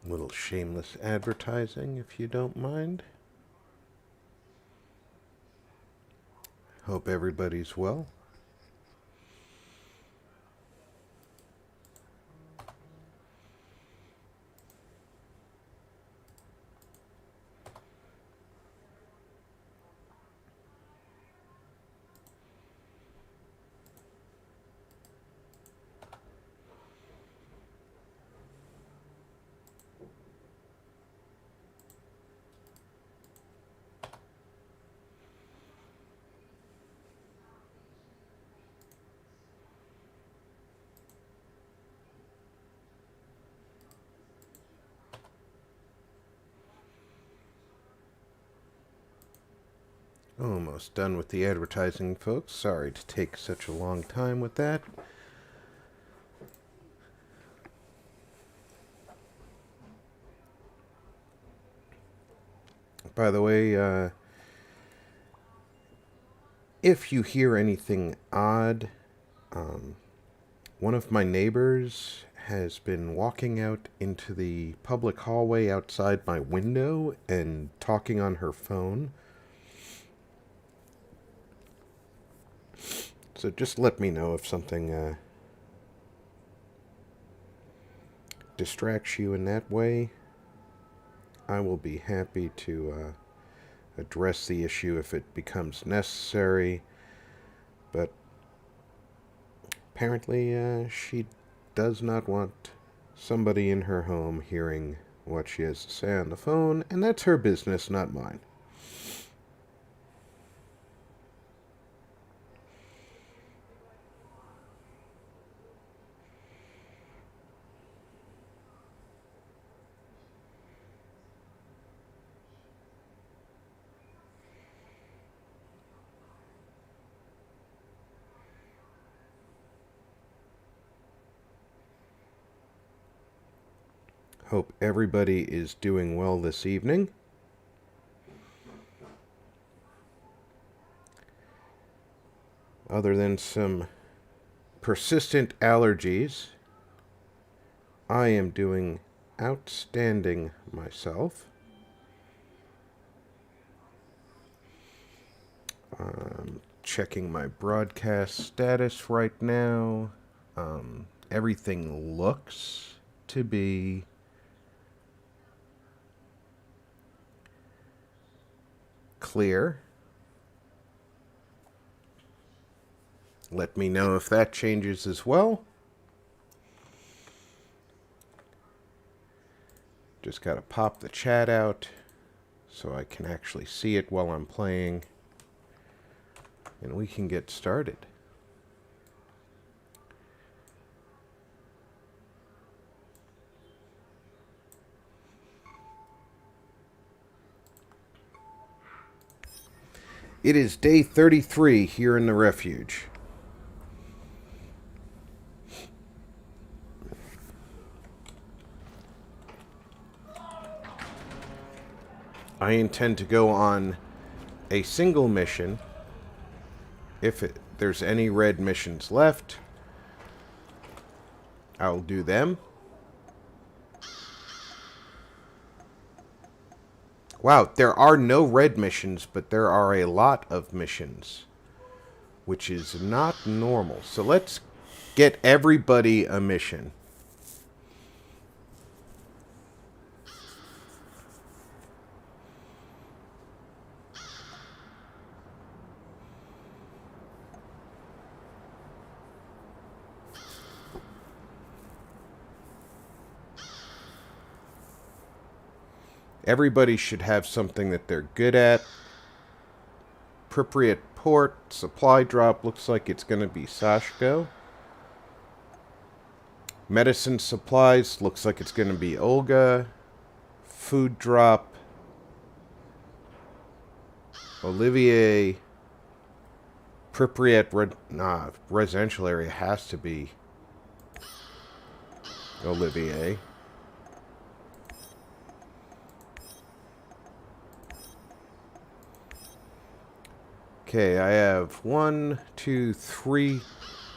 Little shameless advertising, if you don't mind. Hope everybody's well. Almost done with the advertising, folks. Sorry to take such a long time with that. By the way, if you hear anything odd, one of my neighbors has been walking out into the public hallway outside my window and talking on her phone. So just let me know if something distracts you in that way. I will be happy to address the issue if it becomes necessary. But apparently she does not want somebody in her home hearing what she has to say on the phone, and that's her business, not mine. Hope everybody is doing well this evening. Other than some persistent allergies, I am doing outstanding myself. Checking my broadcast status right now. Everything looks to be clear. Let me know if that changes as well. Just gotta pop the chat out so I can actually see it while I'm playing. And we can get started. It is day 33 here in the refuge. I intend to go on a single mission. If there's any red missions left, I'll do them. Wow, there are no red missions, but there are a lot of missions, which is not normal. So let's get everybody a mission. Everybody should have something that they're good at. Appropriate port, supply drop, looks like it's going to be Sashko. Medicine supplies, looks like it's going to be Olga. Food drop, Olivier. Appropriate residential area has to be Olivier. Okay, I have 1, 2, 3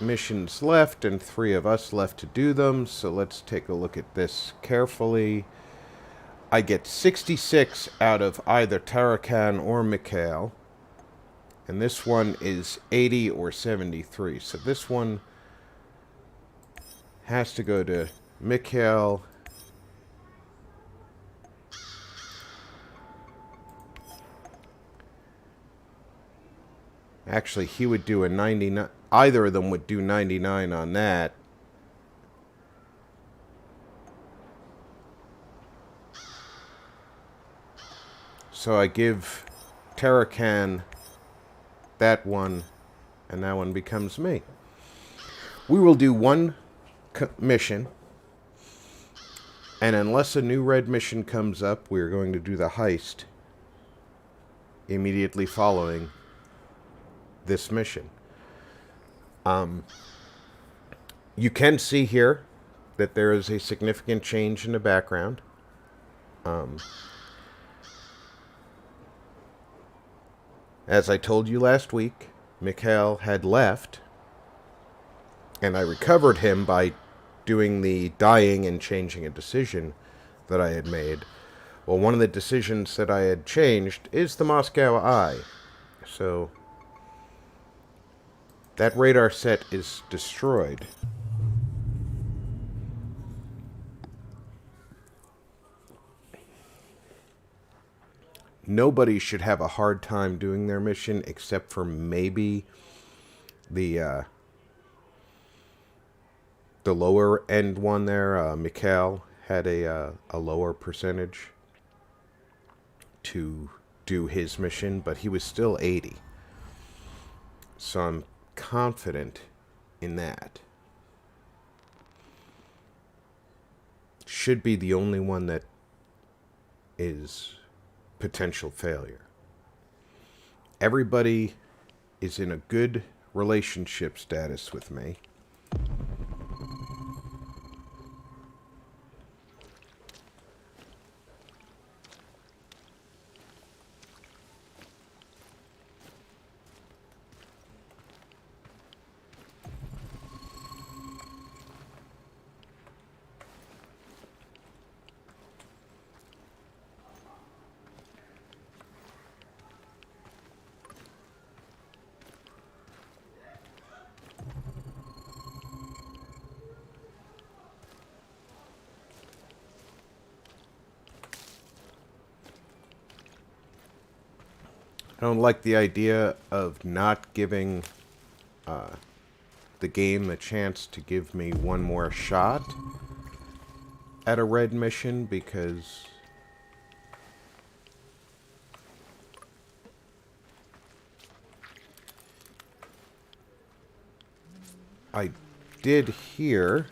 missions left and 3 of us left to do them. So let's take a look at this carefully. I get 66 out of either Tarakan or Mikhail. And this one is 80 or 73. So this one has to go to Mikhail. Actually, he would do a 99. Either of them would do 99 on that. So I give Tarakan that one, and that one becomes me. We will do one mission, and unless a new red mission comes up, we're going to do the heist immediately following this mission. You can see here that there is a significant change in the background. As I told you last week, Mikhail had left, and I recovered him by doing the dying and changing a decision that I had made. Well, one of the decisions that I had changed is the Moscow Eye. So that radar set is destroyed. Nobody should have a hard time doing their mission except for maybe the lower end one there. Mikhail had a lower percentage to do his mission, but he was still 80. So I'm confident in that. Should be the only one that is potential failure. Everybody is in a good relationship status with me. I don't like the idea of not giving the game a chance to give me one more shot at a red mission, because I did hear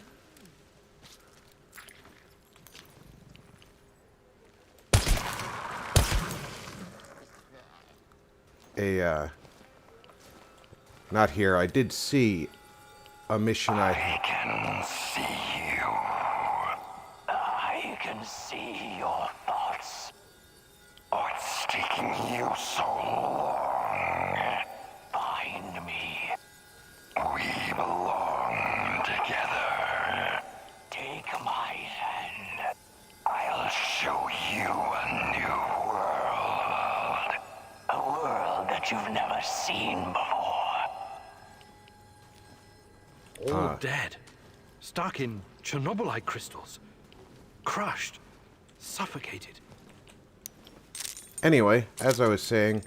not here. I did see a mission I can see you. I can see your thoughts. What's taking you so long? Find me. We belong together. Take my hand. I'll show you a new world. A world that you've never seen before. All dead. Stuck in Chernobylite crystals. Crushed. Suffocated. Anyway, as I was saying,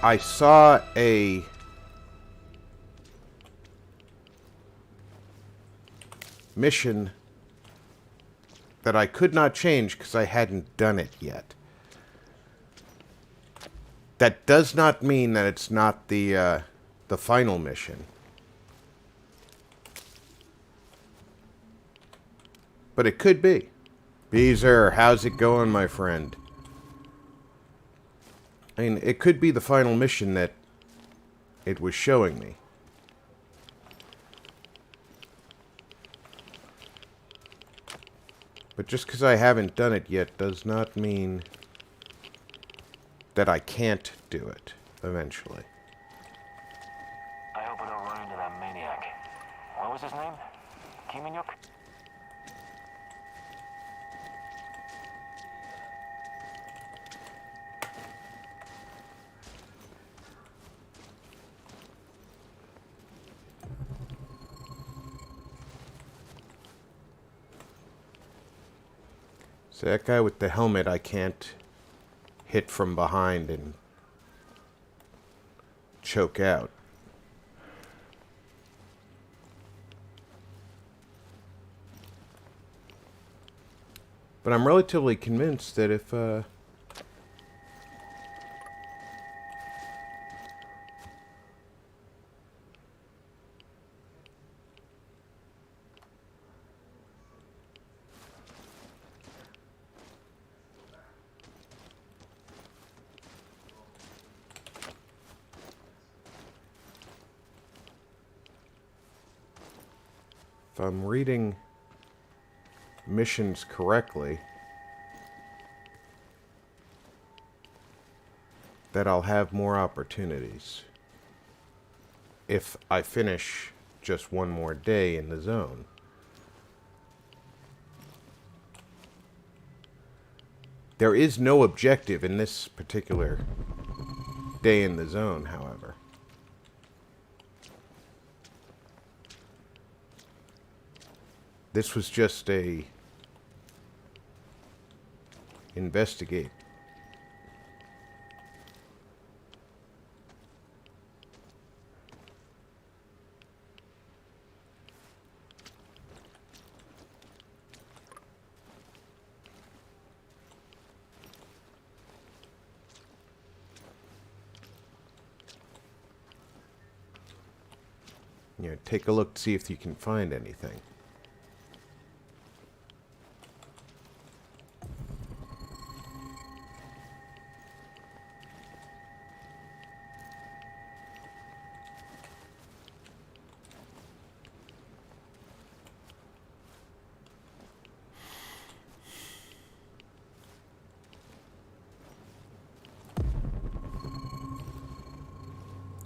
I saw a mission that I could not change because I hadn't done it yet. That does not mean that it's not the final mission. But it could be. Beezer, how's it going, my friend? I mean, it could be the final mission that it was showing me. But just because I haven't done it yet does not mean that I can't do it eventually. I hope I don't run into that maniac. What was his name? Kimanyuk? So that guy with the helmet I can't hit from behind and choke out. But I'm relatively convinced that if I'm reading missions correctly, that I'll have more opportunities if I finish just one more day in the zone. There is no objective in this particular day in the zone, however. This was just a investigate. You know, take a look to see if you can find anything.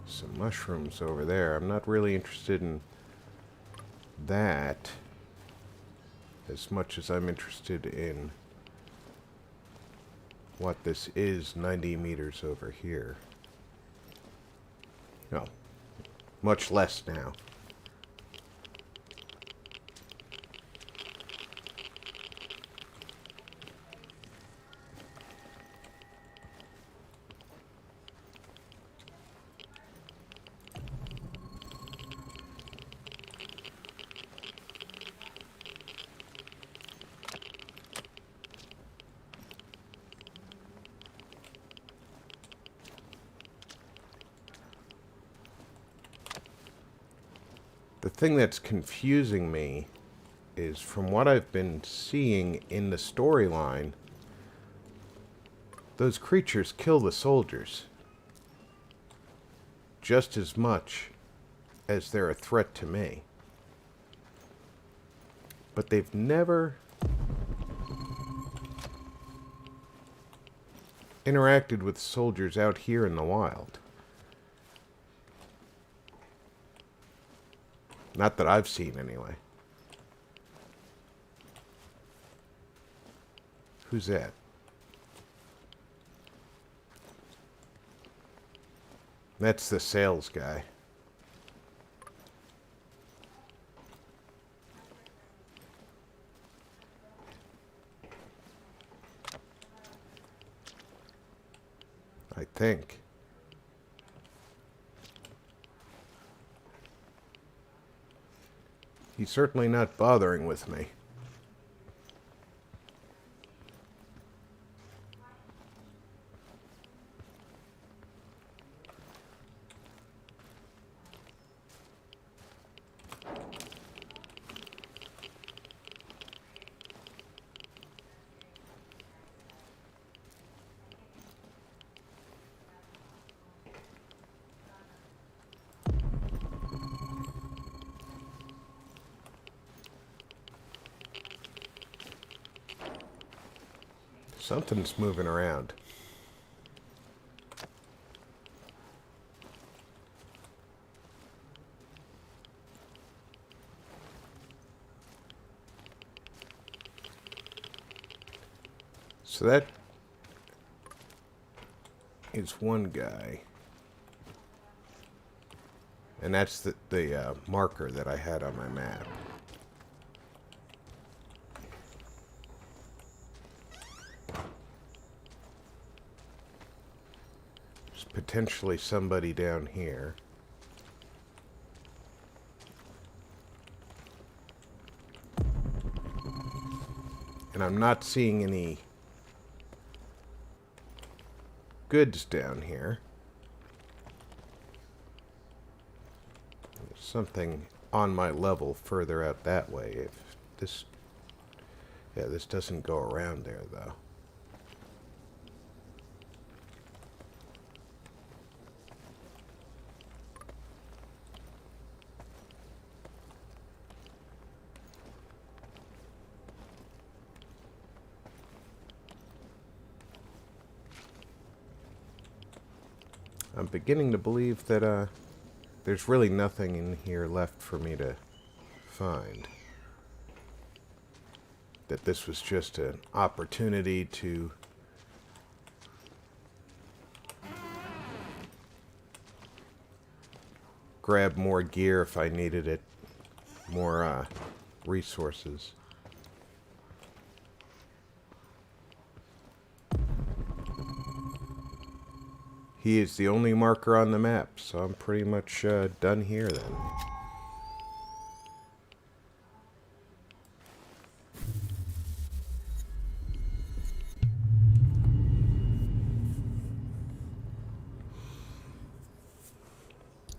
Some mushrooms over there. I'm not really interested in that as much as I'm interested in what this is 90 meters over here. No, much less now. The thing that's confusing me is, from what I've been seeing in the storyline, those creatures kill the soldiers just as much as they're a threat to me. But they've never interacted with soldiers out here in the wild. Not that I've seen, anyway. Who's that? That's the sales guy. I think. He's certainly not bothering with me. Something's moving around. So that is one guy. And that's the marker that I had on my map. potentially somebody down here. And I'm not seeing any goods down here. There's something on my level further out that way. If this... Yeah, this doesn't go around there, though. I'm beginning to believe that, there's really nothing in here left for me to find. That this was just an opportunity to grab more gear if I needed it, more, resources. He is the only marker on the map, so I'm pretty much done here then.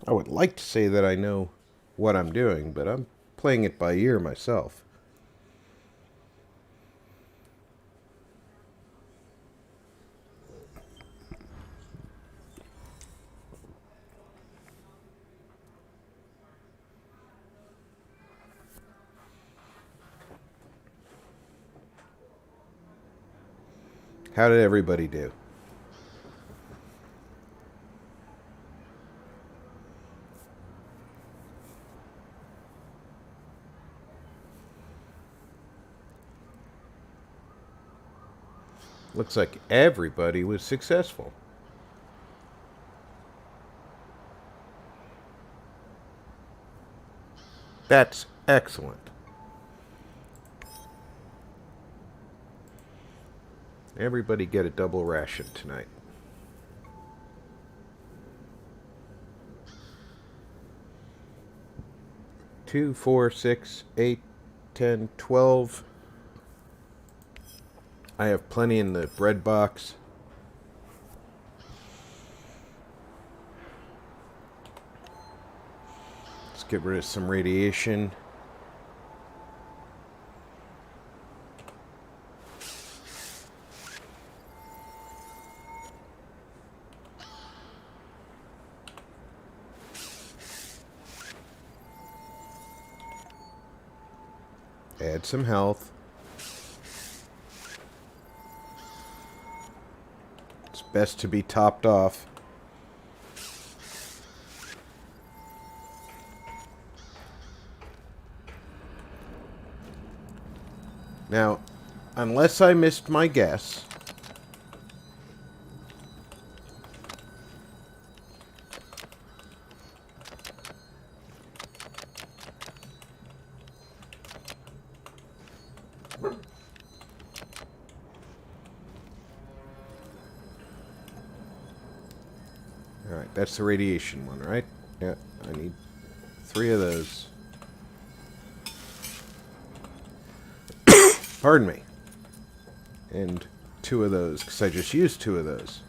I would like to say that I know what I'm doing, but I'm playing it by ear myself. How did everybody do? Looks like everybody was successful. That's excellent. Everybody get a double ration tonight. 2, 4, 6, 8, 10, 12. I have plenty in the bread box. Let's get rid of some radiation. Add some health. It's best to be topped off. Now, unless I missed my guess, alright, that's the radiation one, right? Yeah, I need 3 of those. Pardon me. And 2 of those, because I just used 2 of those.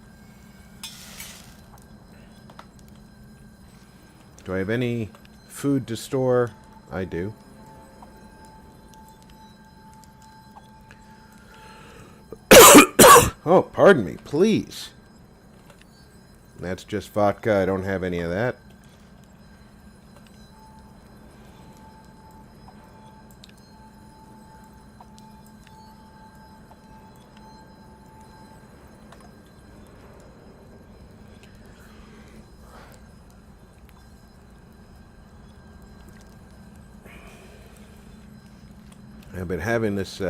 Do I have any food to store? I do. Oh, pardon me, please. That's just vodka. I don't have any of that. I've been having this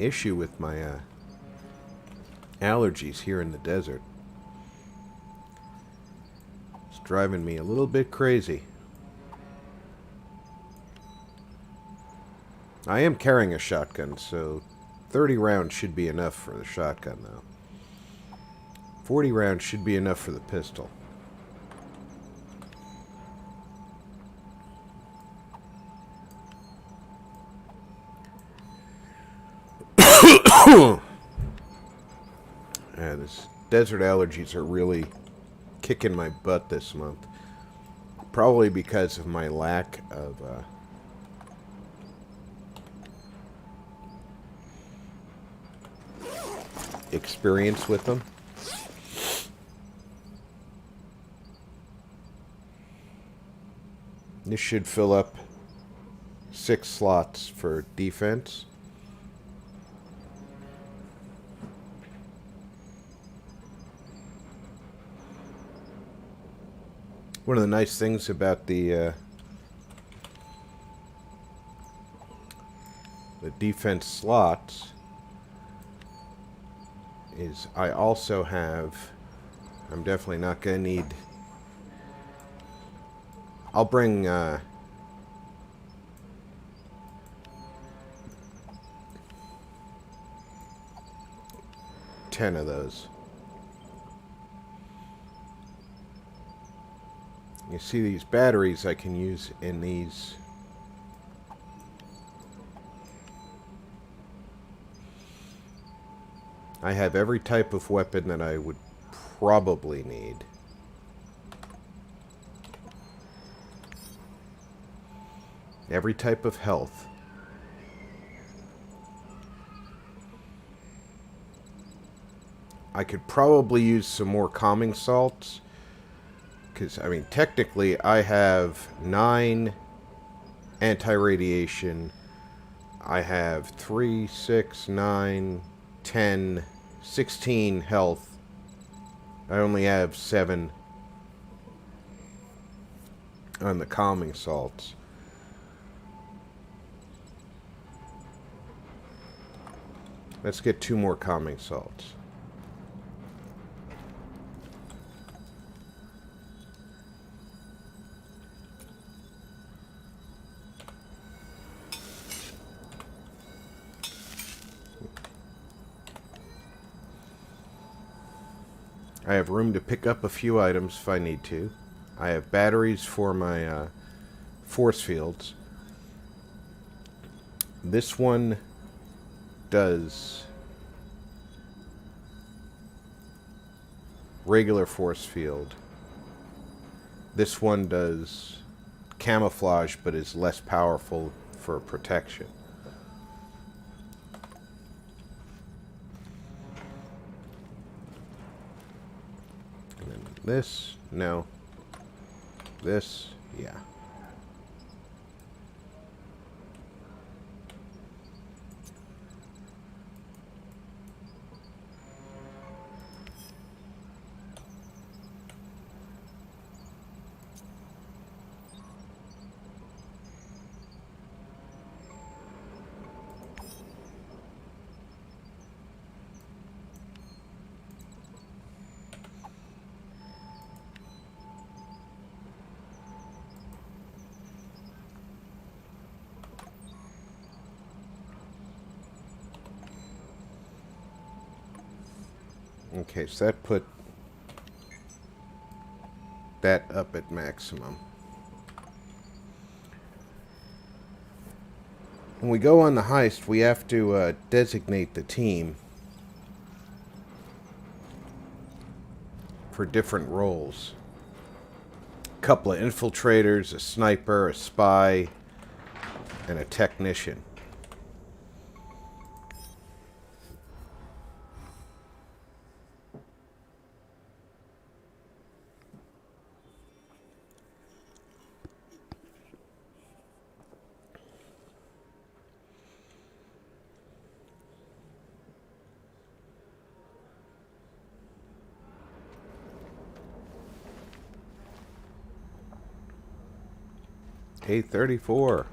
issue with my allergies here in the desert. It's driving me a little bit crazy. I am carrying a shotgun, so 30 rounds should be enough for the shotgun, though. 40 rounds should be enough for the pistol. This desert allergies are really kicking my butt this month. Probably because of my lack of experience with them. This should fill up 6 slots for defense. One of the nice things about the defense slots is I also have, I'm definitely not going to need, I'll bring 10 of those. You see these batteries I can use in these. I have every type of weapon that I would probably need. Every type of health. I could probably use some more calming salts. Because, I mean, technically I have 9 anti-radiation. I have 3, 6, 9, 10, 16 health. I only have 7 on the calming salts. Let's get 2 more calming salts. I have room to pick up a few items if I need to. I have batteries for my force fields. This one does regular force field. This one does camouflage but is less powerful for protection. This, no. This, yeah. Okay, so that put that up at maximum. When we go on the heist, we have to designate the team for different roles. A couple of infiltrators, a sniper, a spy, and a technician. A34.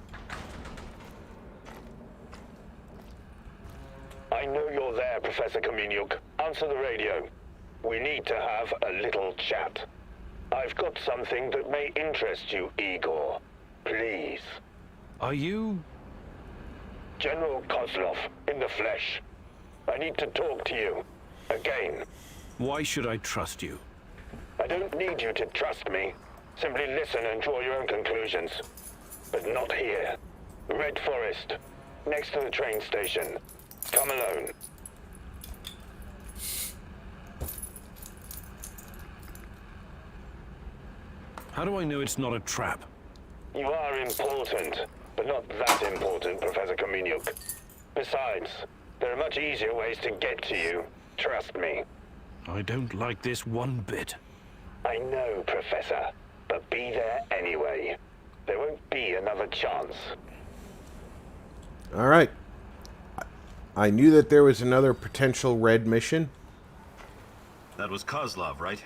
I know you're there, Professor Kaminyuk. Answer the radio. We need to have a little chat. I've got something that may interest you, Igor. Please. Are you... General Kozlov, in the flesh. I need to talk to you. Again. Why should I trust you? I don't need you to trust me. Simply listen and draw your own conclusions. But not here. Red Forest, next to the train station. Come alone. How do I know it's not a trap? You are important, but not that important, Professor Kominyuk. Besides, there are much easier ways to get to you. Trust me. I don't like this one bit. I know, Professor, but be there anyway. There won't be another chance. All right. I knew that there was another potential red mission. That was Kozlov, right?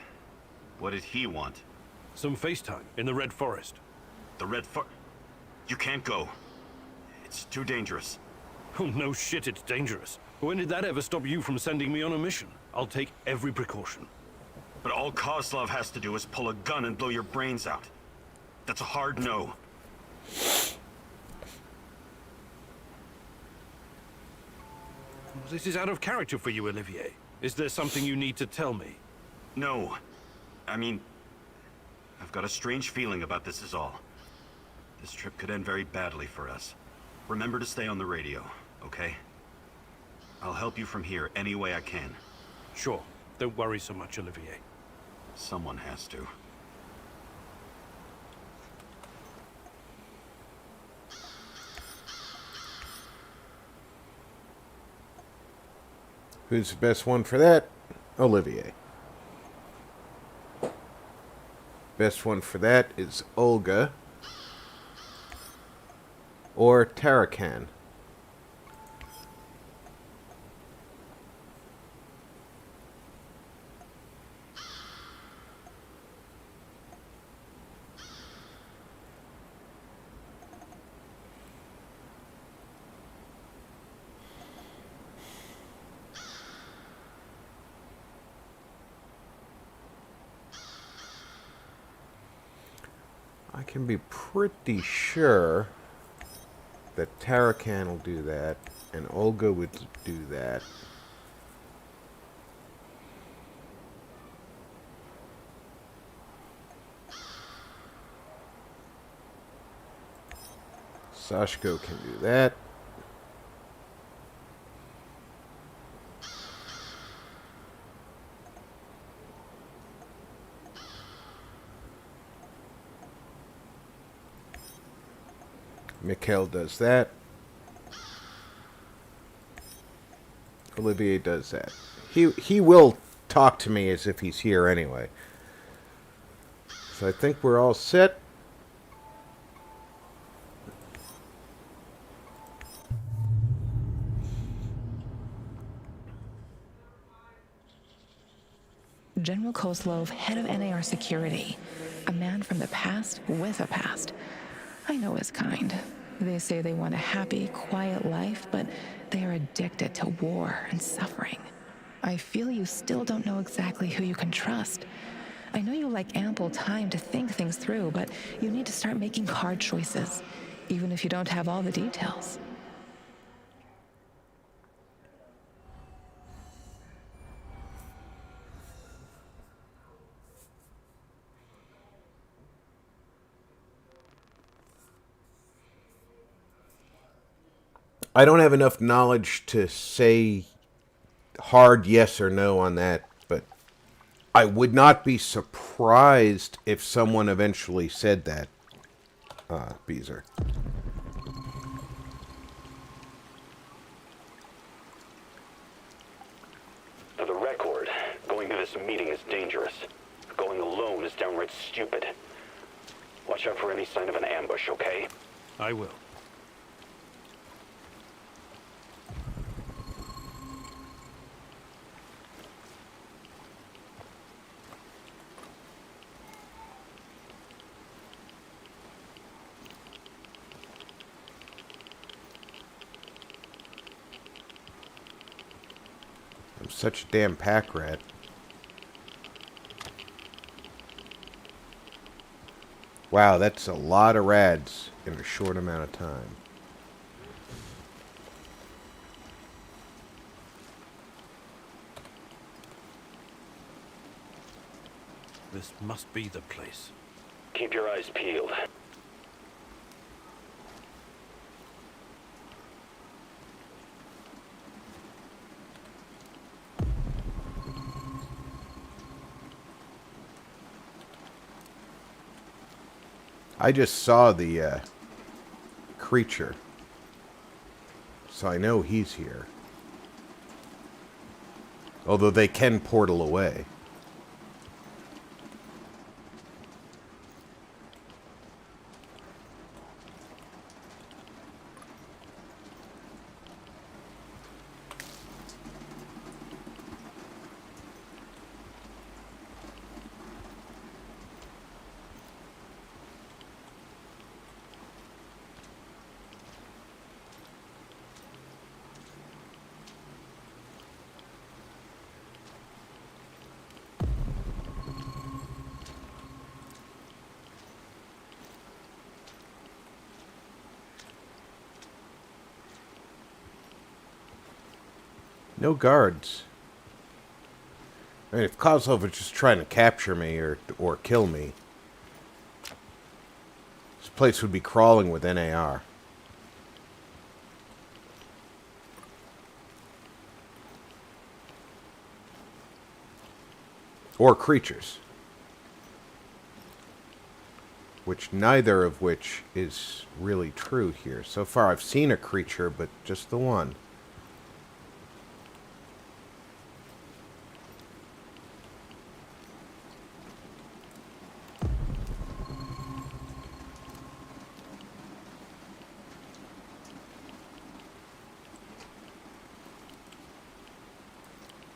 What did he want? Some FaceTime in the Red Forest. The Red For... You can't go. It's too dangerous. Oh, no shit, it's dangerous. When did that ever stop you from sending me on a mission? I'll take every precaution. But all Kozlov has to do is pull a gun and blow your brains out. That's a hard no. This is out of character for you, Olivier. Is there something you need to tell me? No. I mean... I've got a strange feeling about this is all. This trip could end very badly for us. Remember to stay on the radio, okay? I'll help you from here any way I can. Sure. Don't worry so much, Olivier. Someone has to. Who's the best one for that? Olivier. Best one for that is Olga. Or Tarakan. I can be pretty sure that Tarakan will do that, and Olga would do that. Sashko can do that. Mikhail does that. Olivier does that. He will talk to me as if he's here anyway. So I think we're all set. General Kozlov, head of NAR security. A man from the past with a past. I know his kind. They say they want a happy, quiet life, but they are addicted to war and suffering. I feel you still don't know exactly who you can trust. I know you like ample time to think things through, but you need to start making hard choices, even if you don't have all the details. I don't have enough knowledge to say hard yes or no on that, but I would not be surprised if someone eventually said that, Beezer. For the record, going to this meeting is dangerous. Going alone is downright stupid. Watch out for any sign of an ambush, okay? I will. I'm such a damn pack rat. Wow, that's a lot of rads in a short amount of time. This must be the place. Keep your eyes peeled. I just saw the creature, so I know he's here. Although they can portal away. No guards. I mean, if Kozlov was just trying to capture me or kill me, this place would be crawling with NAR. Or creatures. Which neither of which is really true here. So far I've seen a creature, but just the one.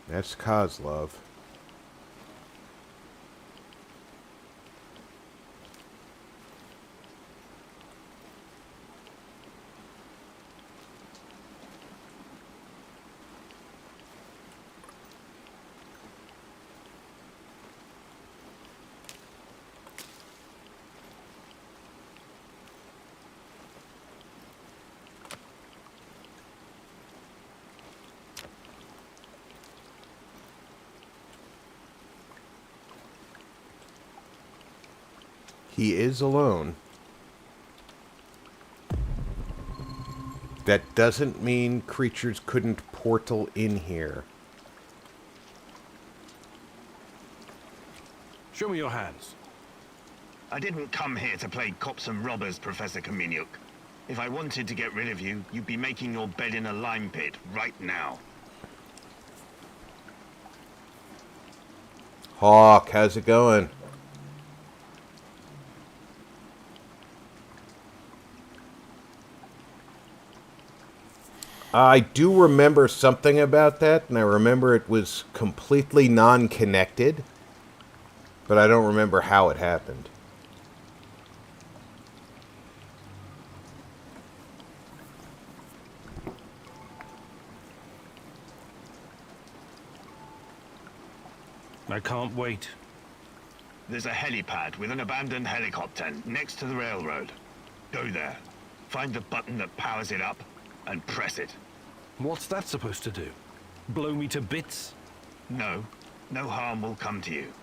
That's Kozlov. He is alone. That doesn't mean creatures couldn't portal in here. Show me your hands. I didn't come here to play cops and robbers, Professor Kaminyuk. If I wanted to get rid of you, you'd be making your bed in a lime pit right now. Hawk, how's it going? I do remember something about that, and I remember it was completely non-connected, but I don't remember how it happened. I can't wait. There's a helipad with an abandoned helicopter next to the railroad. Go there, find the button that powers it up, and press it. What's that supposed to do? Blow me to bits? No, no harm will come to you.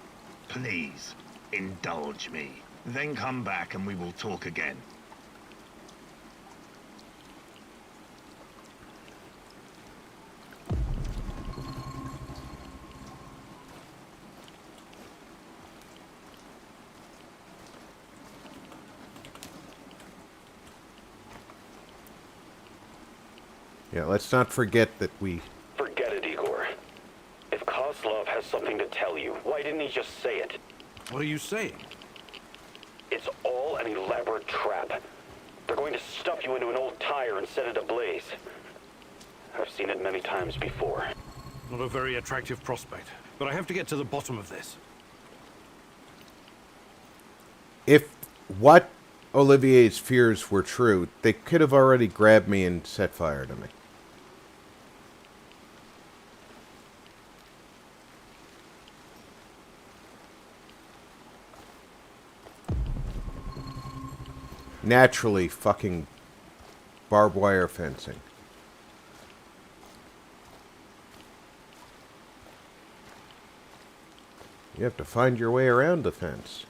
Please, indulge me. Then come back and we will talk again. Yeah, let's not forget that we... Forget it, Igor. If Kozlov has something to tell you, why didn't he just say it? What are you saying? It's all an elaborate trap. They're going to stuff you into an old tire and set it ablaze. I've seen it many times before. Not a very attractive prospect, but I have to get to the bottom of this. If what Olivier's fears were true, they could have already grabbed me and set fire to me. Naturally, fucking barbed wire fencing. You have to find your way around the fence.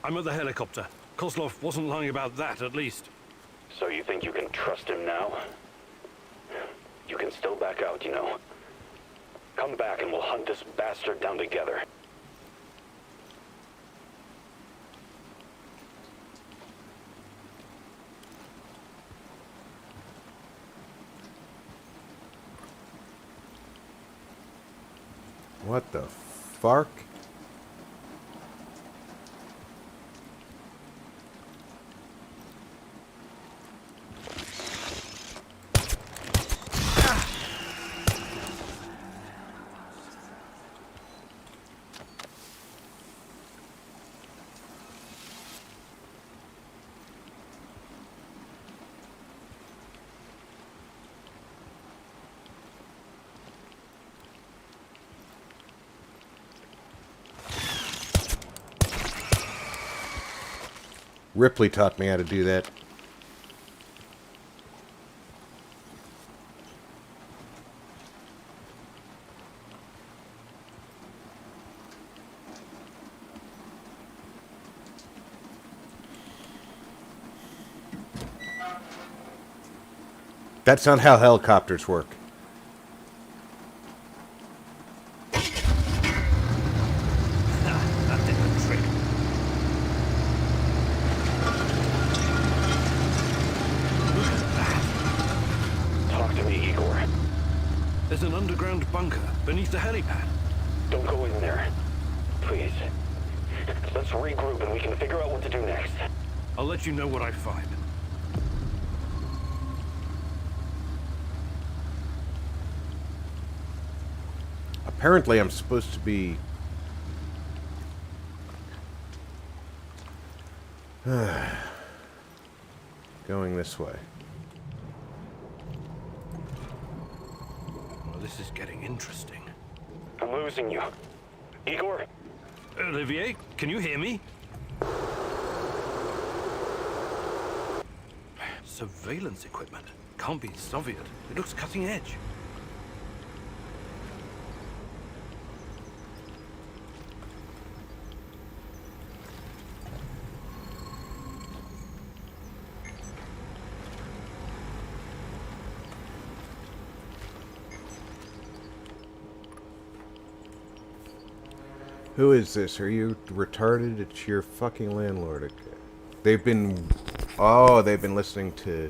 I'm at the helicopter. Kozlov wasn't lying about that, at least. So you think you can trust him now? You can still back out, you know. Come back and we'll hunt this bastard down together. What the fuck? Ripley taught me how to do that. That's not how helicopters work. That did the trick. Look at that. Talk to me, Igor. There's an underground bunker beneath the helipad. Don't go in there. Please. Let's regroup and we can figure out what to do next. I'll let you know what I find. Apparently I'm supposed to be... going this way. Well, this is getting interesting. I'm losing you. Igor? Olivier, can you hear me? Surveillance equipment. Can't be Soviet. It looks cutting edge. Who is this? Are you retarded? It's your fucking landlord. Okay. They've been... Oh, they've been listening to...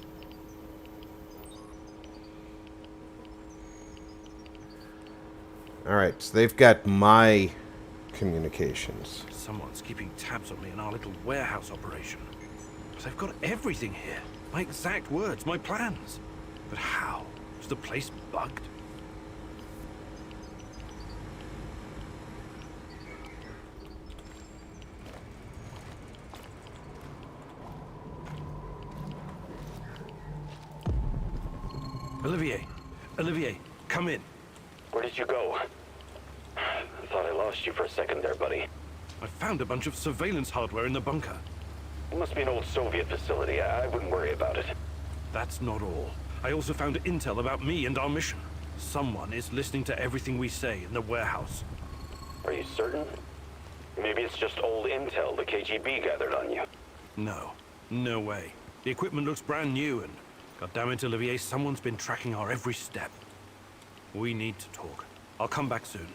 Alright, so they've got my communications. Someone's keeping tabs on me in our little warehouse operation. But I've got everything here. My exact words, my plans. But how? Is the place bugged? Olivier, come in. Where did you go? I thought I lost you for a second there, buddy. I found a bunch of surveillance hardware in the bunker. It must be an old Soviet facility. I wouldn't worry about it. That's not all. I also found intel about me and our mission. Someone is listening to everything we say in the warehouse. Are you certain? Maybe it's just old intel the KGB gathered on you. No way. The equipment looks brand new and... God damn it, Olivier, someone's been tracking our every step. We need to talk. I'll come back soon.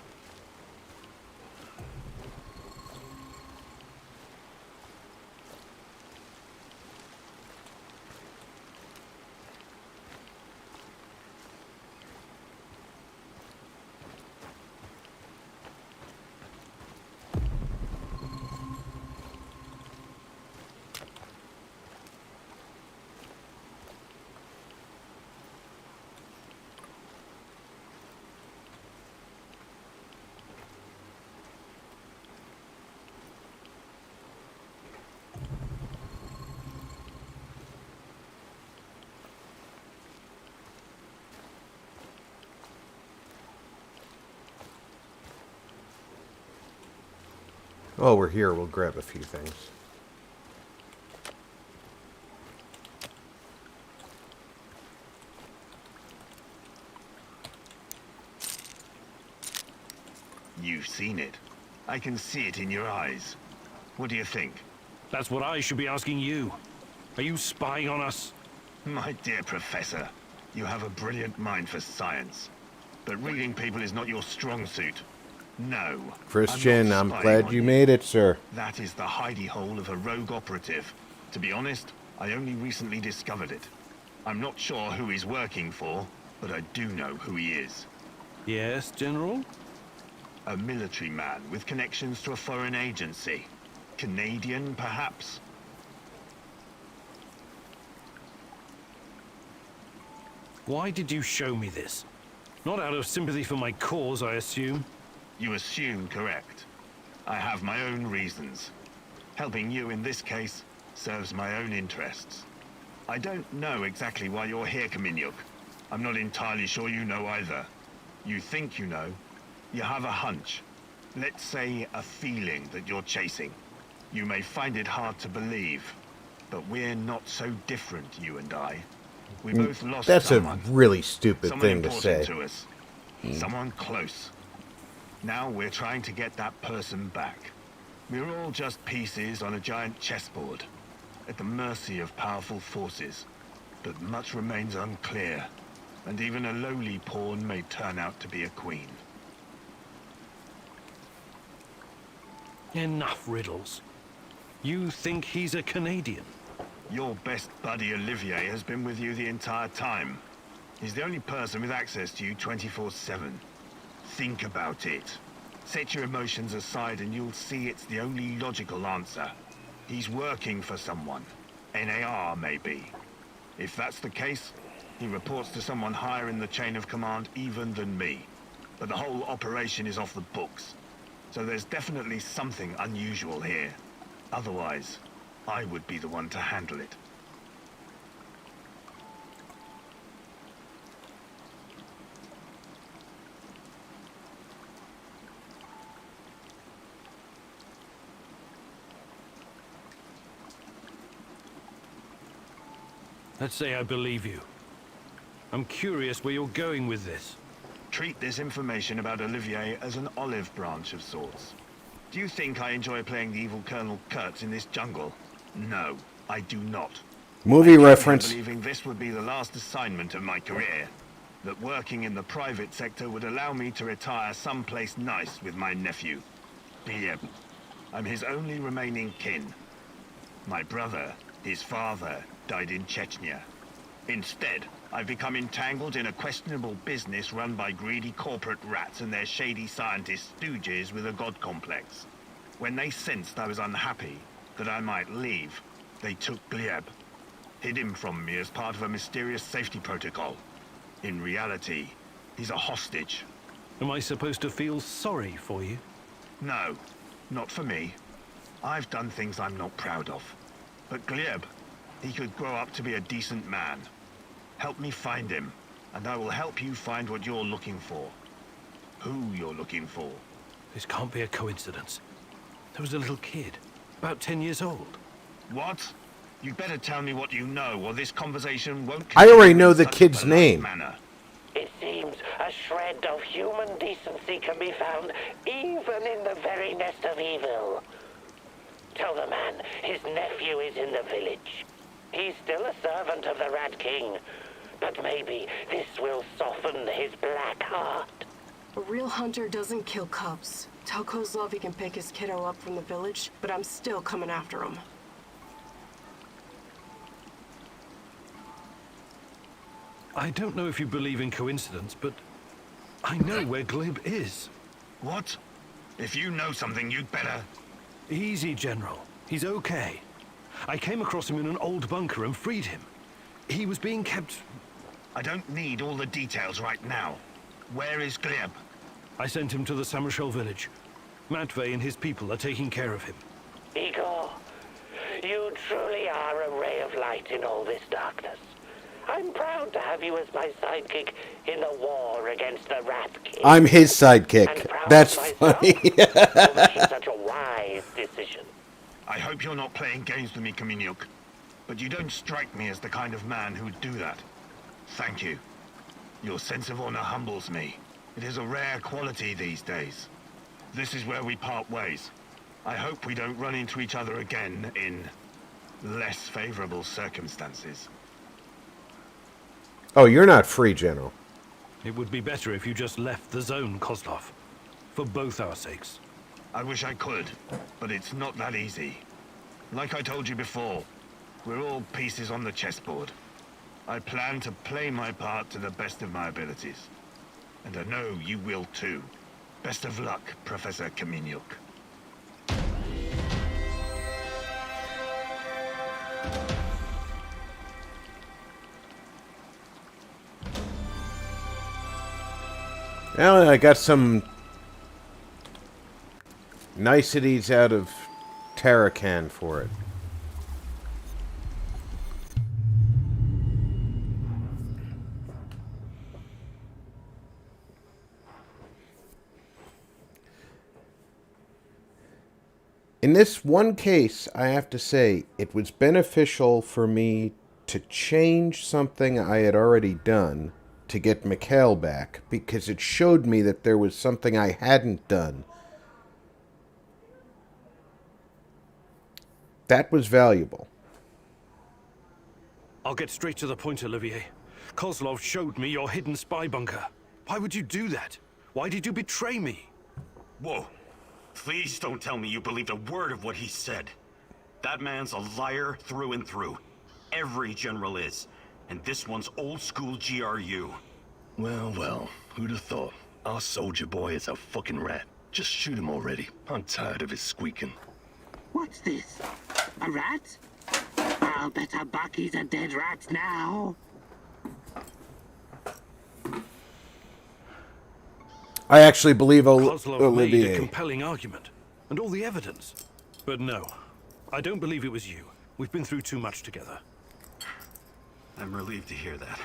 Oh, we're here. We'll grab a few things. You've seen it. I can see it in your eyes. What do you think? That's what I should be asking you. Are you spying on us? My dear Professor, you have a brilliant mind for science. But reading people is not your strong suit. No. Christian, I'm spying glad on you made it, sir. That is the hidey hole of a rogue operative. To be honest, I only recently discovered it. I'm not sure who he's working for, but I do know who he is. Yes, General? A military man with connections to a foreign agency. Canadian, perhaps? Why did you show me this? Not out of sympathy for my cause, I assume. You assume correct. I have my own reasons. Helping you in this case serves my own interests. I don't know exactly why you're here, Kaminyuk. I'm not entirely sure you know either. You think you know. You have a hunch. Let's say a feeling that you're chasing. You may find it hard to believe, but we're not so different, you and I. We both lost That's someone. a really stupid Someone thing to important say. to us. Someone close. Now we're trying to get that person back. We're all just pieces on a giant chessboard, at the mercy of powerful forces. But much remains unclear, and even a lowly pawn may turn out to be a queen. Enough riddles. You think he's a Canadian? Your best buddy Olivier has been with you the entire time. He's the only person with access to you 24/7. Think about it. Set your emotions aside and you'll see it's the only logical answer. He's working for someone. NAR, maybe. If that's the case, he reports to someone higher in the chain of command even than me. But the whole operation is off the books. So there's definitely something unusual here. Otherwise, I would be the one to handle it. Let's say I believe you. I'm curious where you're going with this. Treat this information about Olivier as an olive branch of sorts. Do you think I enjoy playing the evil Colonel Kurtz in this jungle? No, I do not. Movie I came here reference. believing this would be the last assignment of my career. That working in the private sector would allow me to retire someplace nice with my nephew. Gleb. I'm his only remaining kin. My brother, his father, died in Chechnya. Instead, I've become entangled in a questionable business run by greedy corporate rats and their shady scientist stooges with a god complex. When they sensed I was unhappy, that I might leave, they took Gleb, hid him from me as part of a mysterious safety protocol. In reality, he's a hostage. Am I supposed to feel sorry for you? No, not for me. I've done things I'm not proud of. But Gleb, he could grow up to be a decent man. Help me find him, and I will help you find what you're looking for. Who you're looking for. This can't be a coincidence. There was a little kid, about 10 years old. What? You'd better tell me what you know, or this conversation won't I already continue know in the such a kid's polite name. manner. It seems a shred of human decency can be found even in the very nest of evil. Tell the man his nephew is in the village. He's still a servant of the Rat King, but maybe this will soften his black heart. A real hunter doesn't kill cubs. Tell Kozlov he can pick his kiddo up from the village, but I'm still coming after him. I don't know if you believe in coincidence, but I know where Gleb is. What? If you know something, you'd better... Easy, General. He's okay. I came across him in an old bunker and freed him. He was being kept... I don't need all the details right now. Where is Gleb? I sent him to the Samarshal village. Matvey and his people are taking care of him. Igor, you truly are a ray of light in all this darkness. I'm proud to have you as my sidekick in the war against the Rat King. I'm his sidekick. And proud That's of myself funny. for making such a wise decision. I hope you're not playing games with me, Kaminyuk. But you don't strike me as the kind of man who would do that. Thank you. Your sense of honor humbles me. It is a rare quality these days. this is where we part ways. I hope we don't run into each other again in less favorable circumstances. Oh, you're not free, General. It would be better if you just left the zone, Kozlov. For both our sakes. I wish I could, but it's not that easy. Like I told you before, we're all pieces on the chessboard. I plan to play my part to the best of my abilities. And I know you will too. Best of luck, Professor Kaminyuk. Well, I got some niceties out of Tarakan for it. In this one case, I have to say, it was beneficial for me to change something I had already done to get Mikhail back, because it showed me that there was something I hadn't done. That was valuable. I'll get straight to the point, Olivier. Kozlov showed me your hidden spy bunker. Why would you do that? Why did you betray me? Whoa. Please don't tell me you believed a word of what he said. That man's a liar through and through. Every general is. And this one's old school GRU. Well, well, who'd have thought? Our soldier boy is a fucking rat. Just shoot him already. I'm tired of his squeaking. What's this? A rat? I'll bet a buck he's a dead rat now. I actually believe Kozlov made a Olivier. compelling argument. And all the evidence. But no, I don't believe it was you. We've been through too much together. I'm relieved to hear that.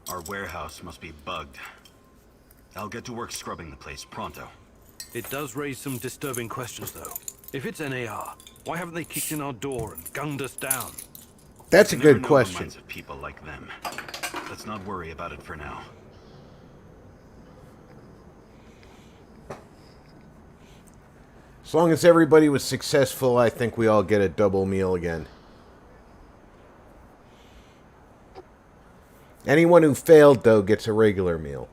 Our warehouse must be bugged. I'll get to work scrubbing the place pronto. It does raise some disturbing questions, though. If it's NAR, why haven't they kicked in our door and gunned us down? That's a You never good know the question. minds of people like them. Let's not worry about it for now. As long as everybody was successful, I think we all get a double meal again. Anyone who failed, though, gets a regular meal.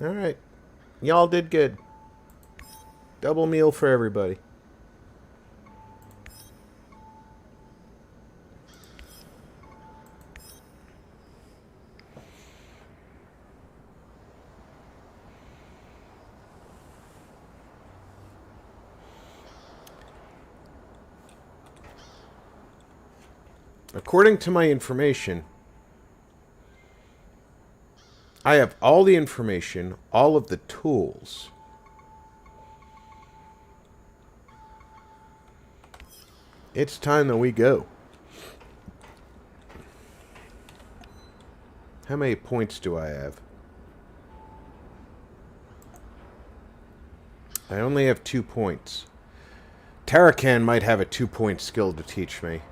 Alright. Y'all did good. Double meal for everybody. According to my information, I have all the information, all of the tools. It's time that we go. How many points do I have? I only have 2 points. Tarakan might have a 2-point skill to teach me.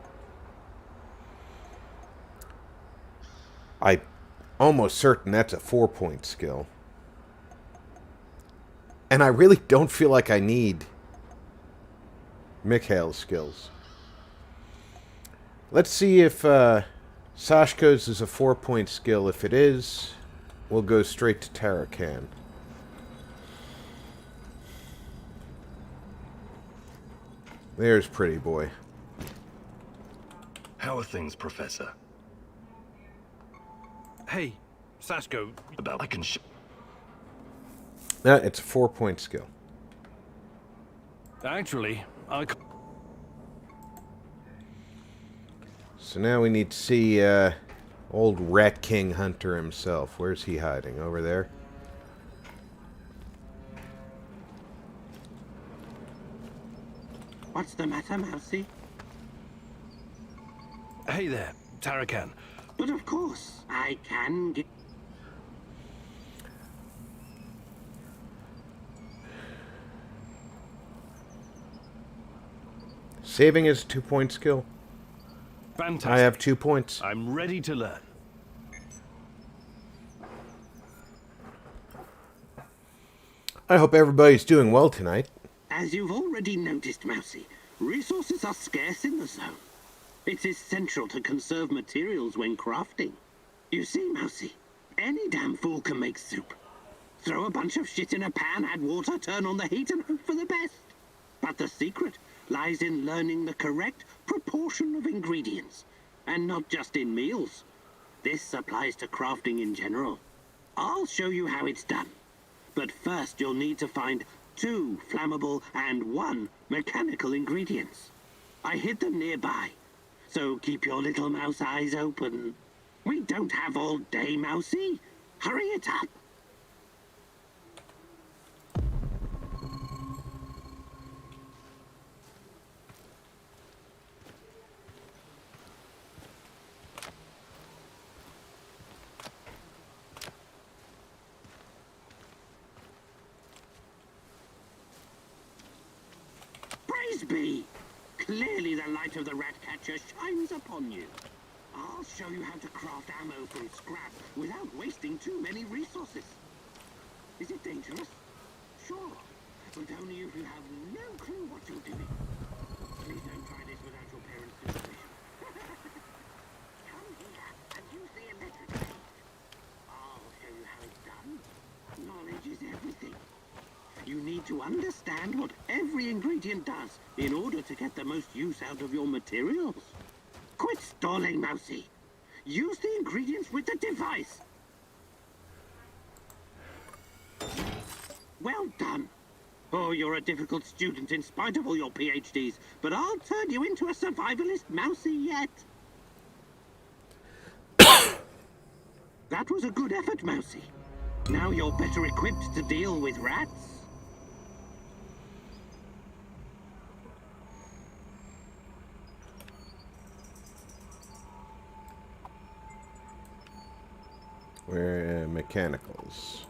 I'm almost certain that's a 4-point skill. And I really don't feel like I need Mikhail's skills. Let's see if Sashko's is a 4-point skill. If it is, we'll go straight to Tarakan. There's Pretty Boy. How are things, Professor? Hey, Sashko. About I can No, it's a 4-point skill. Actually, So now we need to see old Rat King Hunter himself. Where's he hiding? Over there? What's the matter, Mousy? Hey there, Tarakan. But of course, I can get... Saving is a 2-point skill. Fantastic. I have 2 points. I'm ready to learn. I hope everybody's doing well tonight. As you've already noticed, Mousy, resources are scarce in the zone. It's essential to conserve materials when crafting. You see, Mousy, any damn fool can make soup. Throw a bunch of shit in a pan, add water, turn on the heat, and hope for the best. But the secret lies in learning the correct proportion of ingredients, and not just in meals. This applies to crafting in general. I'll show you how it's done. But first, you'll need to find 2 flammable and 1 mechanical ingredients. I hid them nearby, so keep your little mouse eyes open. We don't have all day, Mousy. Hurry it up. Be. Clearly the light of the rat catcher shines upon you. I'll show you how to craft ammo from scrap without wasting too many resources. Is it dangerous? Sure, but only if you have no clue what you're doing. Please don't try this without your parents' supervision. Come here and use the electric gate. I'll show you how it's done. Knowledge is everything. You need to understand what every ingredient does in order to get the most use out of your materials. Quit stalling, Mousy. Use the ingredients with the device. Well done. Oh, you're a difficult student in spite of all your PhDs, but I'll turn you into a survivalist Mousy yet. That was a good effort, Mousy. Now you're better equipped to deal with rats. Where mechanicals.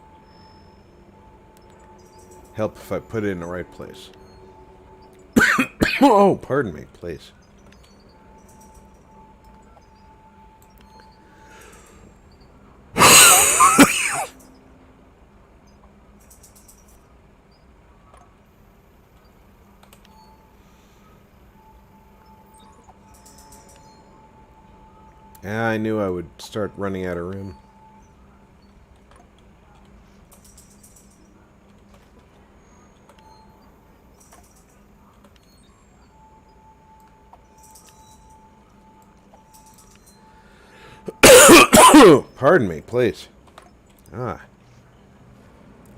Help if I put it in the right place. Oh, pardon me, please. Yeah, I knew I would start running out of room. Pardon me, please. Ah.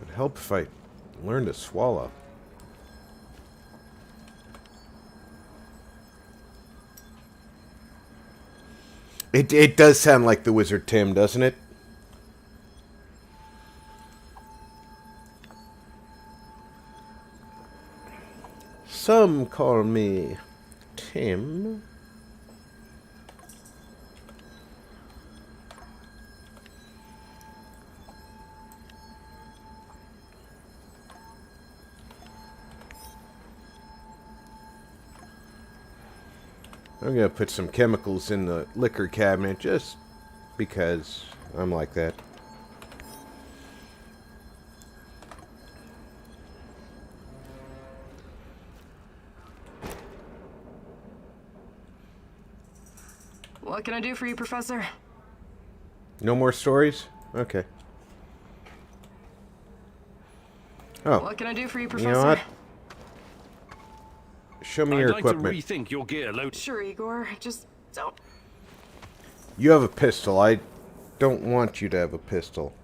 It'd help if I learned to swallow. It does sound like the Wizard Tim, doesn't it? Some call me Tim. I'm going to put some chemicals in the liquor cabinet just because I'm like that. What can I do for you, Professor? No more stories? Okay. Oh. What can I do for you, Professor? You know what? Show me your equipment. I'd like to rethink your gear load. Sure, Igor. Just don't. You have a pistol. I don't want you to have a pistol.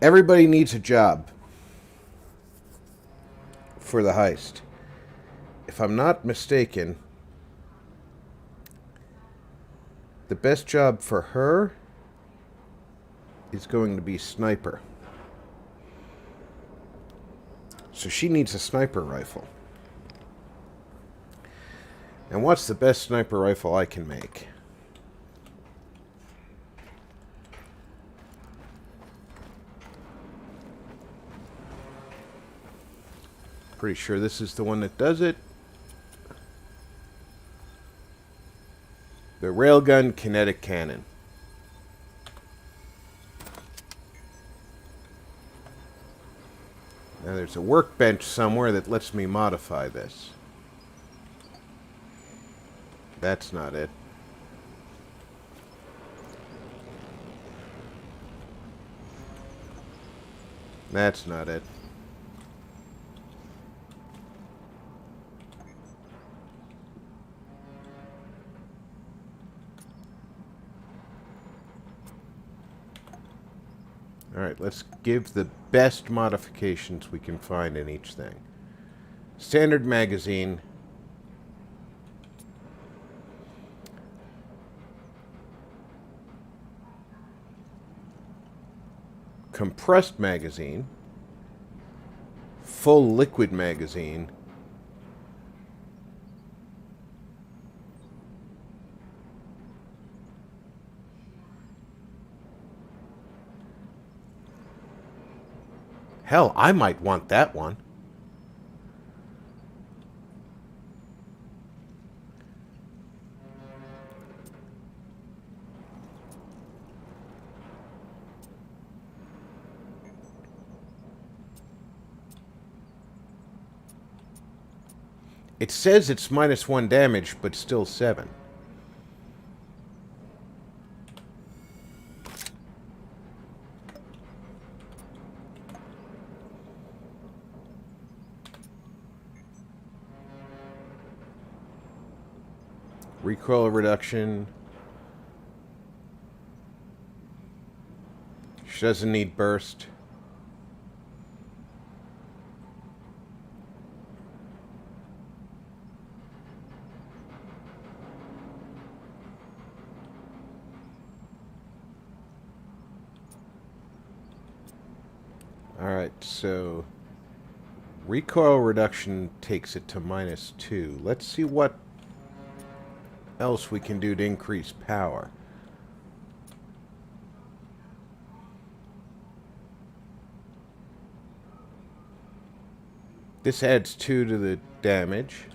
Everybody needs a job for the heist. If I'm not mistaken, the best job for her is going to be sniper. So she needs a sniper rifle. And what's the best sniper rifle I can make? Pretty sure this is the one that does it. The railgun kinetic cannon. Now there's a workbench somewhere that lets me modify this. That's not it. That's not it. Alright, let's give the best modifications we can find in each thing. Standard magazine. Compressed magazine. Full liquid magazine. Hell, I might want that one. It says it's -1 damage, but still 7. Recoil reduction. She doesn't need burst. Alright, so recoil reduction takes it to -2. Let's see what else we can do to increase power. This adds 2 to the damage.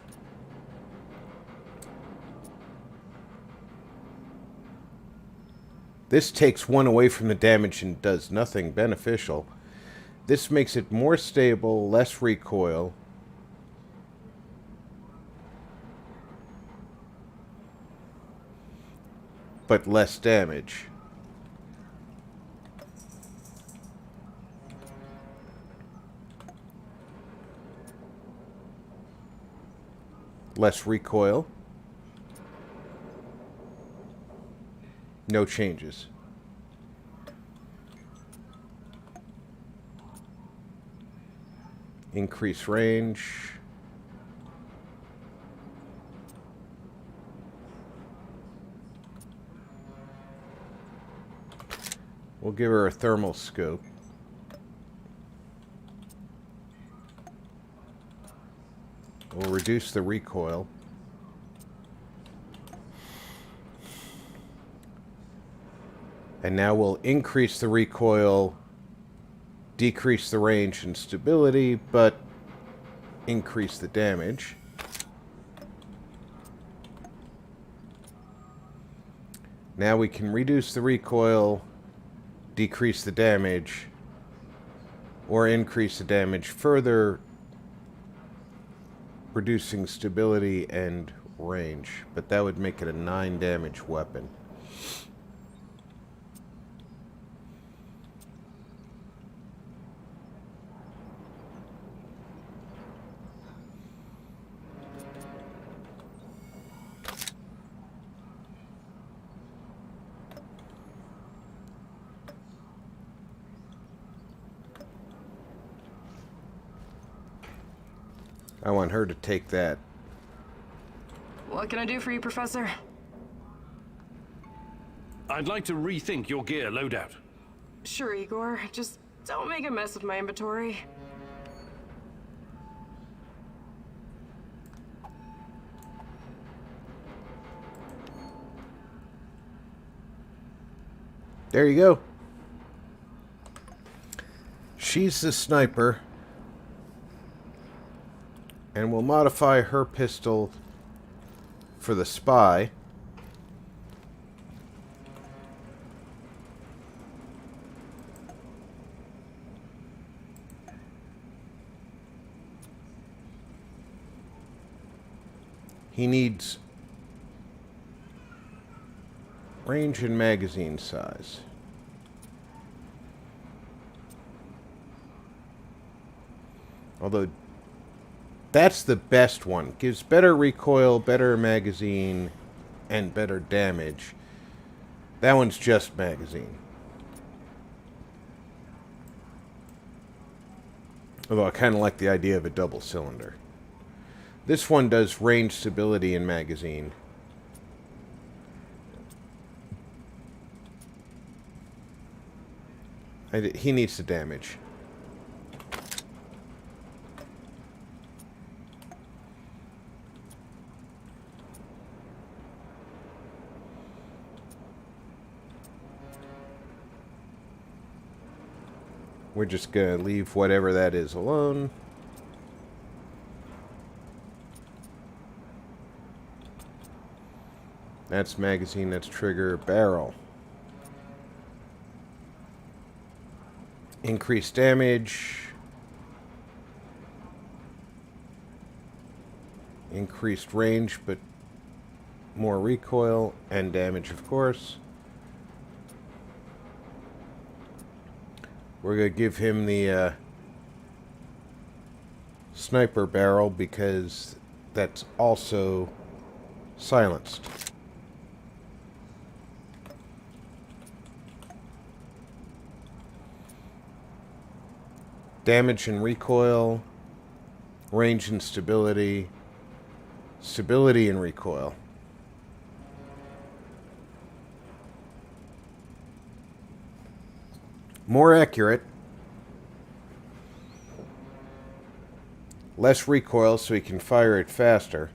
This takes 1 away from the damage and does nothing beneficial. This makes it more stable, less recoil. But less damage. Less recoil. No changes. Increase range. We'll give her a thermal scope. We'll reduce the recoil. And now we'll increase the recoil, decrease the range and stability, but increase the damage. Now we can reduce the recoil, decrease the damage, or increase the damage further, reducing stability and range. But that would make it a 9 damage weapon. I want her to take that. What can I do for you, Professor? I'd like to rethink your gear loadout. Sure, Igor. Just don't make a mess of my inventory. There you go. She's the sniper. And we'll modify her pistol for the spy. He needs range and magazine size. Although, that's the best one. Gives better recoil, better magazine, and better damage. That one's just magazine. Although I kind of like the idea of a double cylinder. This one does range, stability, and magazine. He needs the damage. We're just going to leave whatever that is alone. That's magazine, that's trigger, barrel. Increased damage. Increased range, but more recoil and damage, of course. We're going to give him the sniper barrel because that's also silenced. Damage and recoil, range and stability, stability and recoil. More accurate. Less recoil so he can fire it faster.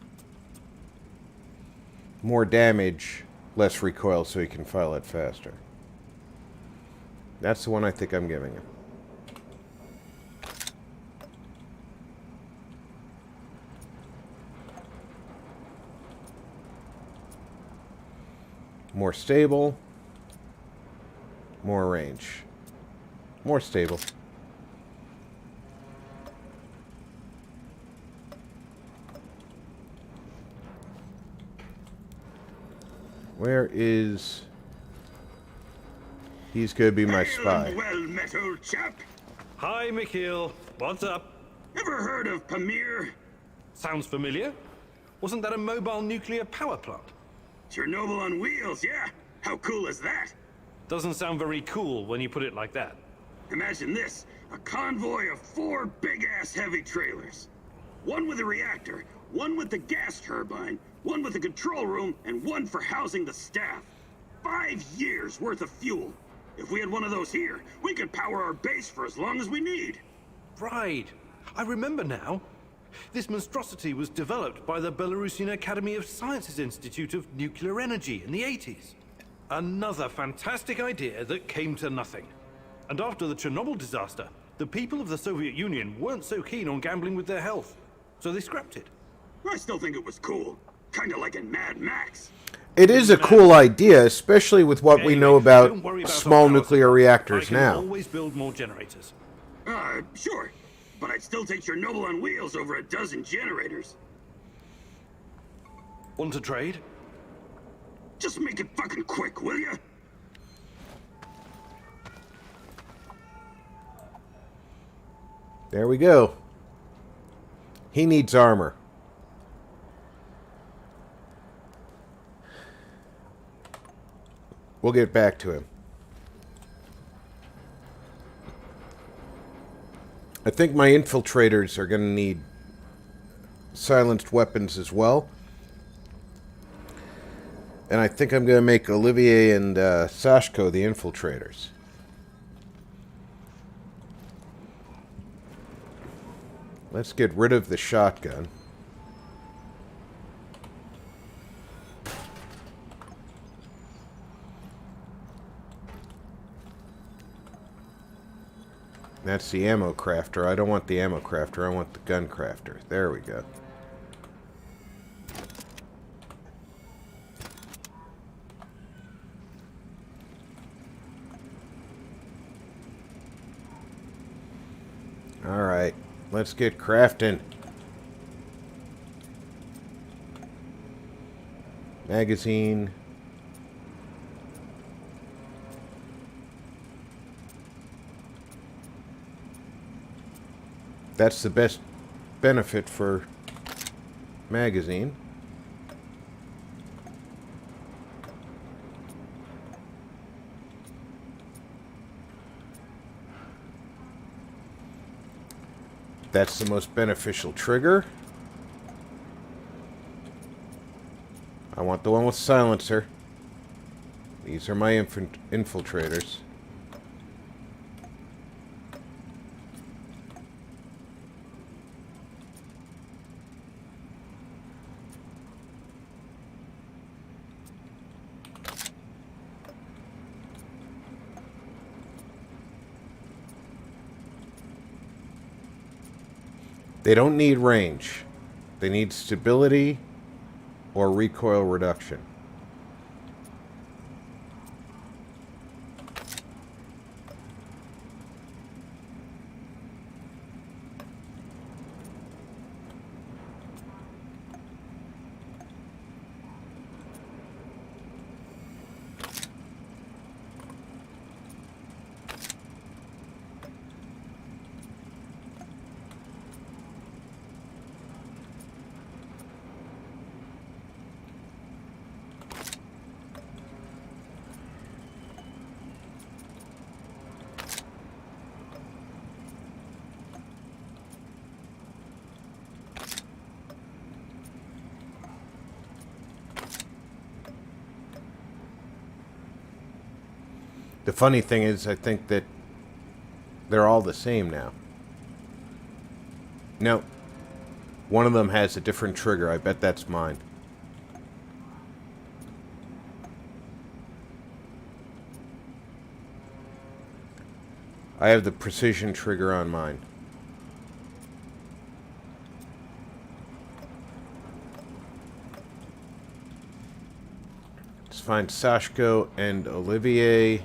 More damage, less recoil so he can fire it faster. That's the one I think I'm giving him. More stable. More range. More stable. Where is... He's going to be my spy. Well met, old chap. Hi, Mikhail. What's up? Ever heard of Pamir? Sounds familiar. Wasn't that a mobile nuclear power plant? Chernobyl on wheels, yeah? How cool is that? Doesn't sound very cool when you put it like that. Imagine this, a convoy of 4 big-ass heavy trailers. One with a reactor, one with the gas turbine, one with the control room, and one for housing the staff. 5 years worth of fuel. If we had one of those here, we could power our base for as long as we need. Right. I remember now. This monstrosity was developed by the Belarusian Academy of Sciences Institute of Nuclear Energy in the 80s. Another fantastic idea that came to nothing. And after the Chernobyl disaster, the people of the Soviet Union weren't so keen on gambling with their health, so they scrapped it. I still think it was cool. Kinda like in Mad Max. It is a cool idea, especially with what we know Don't worry about our small power nuclear supply. reactors I can now. always build more generators. Sure. But I'd still take Chernobyl on wheels over a dozen generators. Want to trade? Just make it fucking quick, will ya? There we go. He needs armor. We'll get back to him. I think my infiltrators are going to need silenced weapons as well. And I think I'm going to make Olivier and Sashko the infiltrators. Let's get rid of the shotgun. That's the ammo crafter. I don't want the ammo crafter. I want the gun crafter. There we go. Alright. Let's get crafting. Magazine. That's the best benefit for magazine. That's the most beneficial trigger. I want the one with silencer. These are my infiltrators. They don't need range. They need stability or recoil reduction. The funny thing is, I think that they're all the same now. No. One of them has a different trigger. I bet that's mine. I have the precision trigger on mine. Let's find Sashko and Olivier.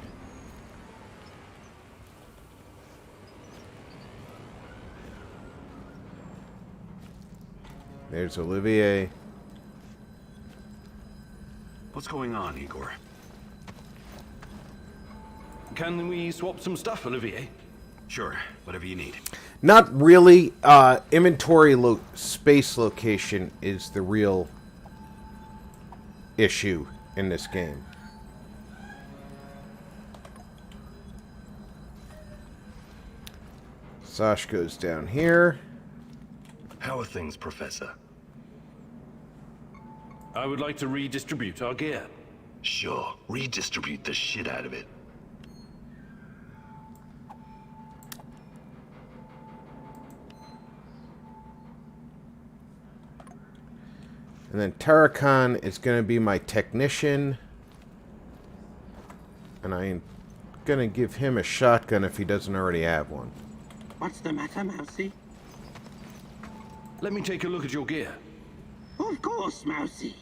There's Olivier. What's going on, Igor? Can we swap some stuff, Olivier? Sure, whatever you need. Not really. Inventory space location is the real issue in this game. Sash goes down here. How are things, Professor? I would like to redistribute our gear. Sure, redistribute the shit out of it. And then Tarakan is going to be my technician. And I'm going to give him a shotgun if he doesn't already have one. What's the matter, Mousy? Let me take a look at your gear. Of course, Mousy.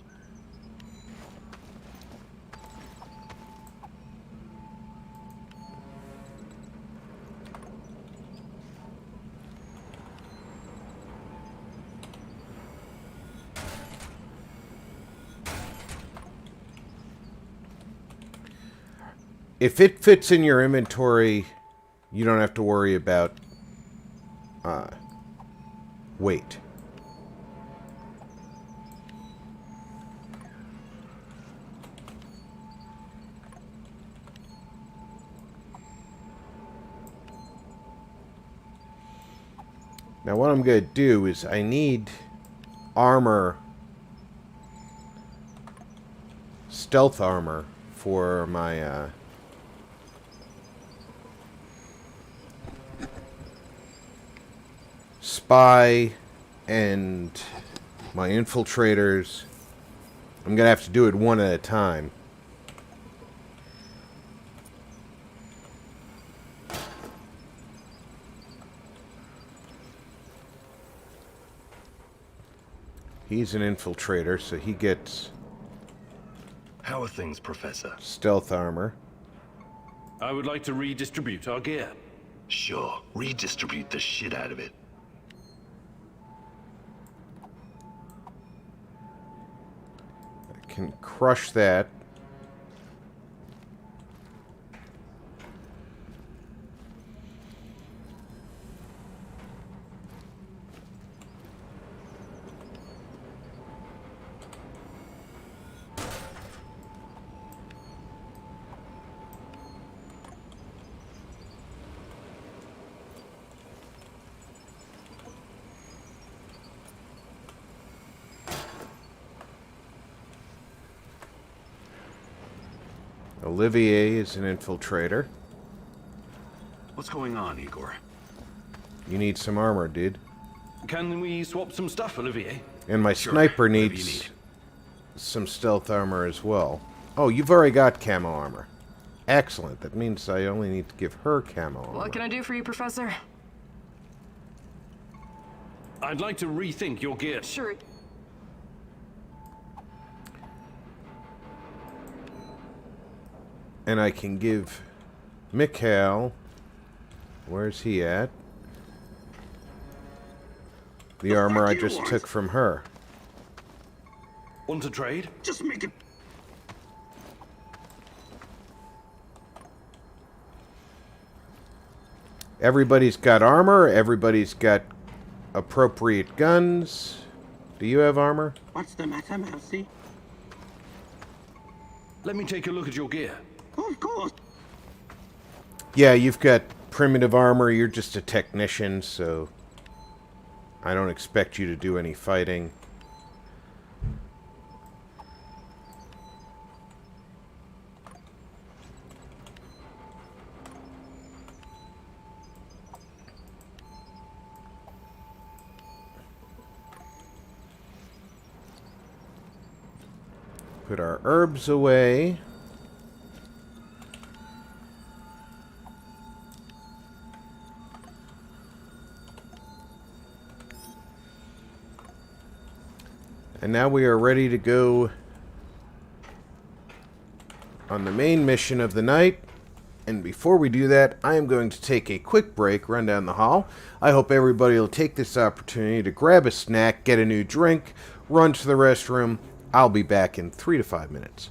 If it fits in your inventory, you don't have to worry about weight. Now what I'm going to do is I need armor, stealth armor for my spy and my infiltrators. I'm going to have to do it one at a time. He's an infiltrator, so he gets How are things, Professor? stealth armor. I would like to redistribute our gear. Sure, redistribute the shit out of it. can crush that. Olivier is an infiltrator. What's going on, Igor? You need some armor, dude. Can we swap some stuff, Olivier? And my Sure, sniper whatever you needs need. some stealth armor as well. Oh, you've already got camo armor. Excellent. That means I only need to give her camo armor. What can I do for you, Professor? I'd like to rethink your gear. Sure. And I can give Mikhail... Where's he at? The armor I just took from her. Want to trade? Just make it. Everybody's got armor. Everybody's got appropriate guns. Do you have armor? What's the matter, Mousy? Let me take a look at your gear. Of course. Yeah, you've got primitive armor. You're just a technician, so I don't expect you to do any fighting. Put our herbs away. And now we are ready to go on the main mission of the night. And before we do that, I am going to take a quick break, run down the hall. I hope everybody will take this opportunity to grab a snack, get a new drink, run to the restroom. I'll be back in 3 to 5 minutes.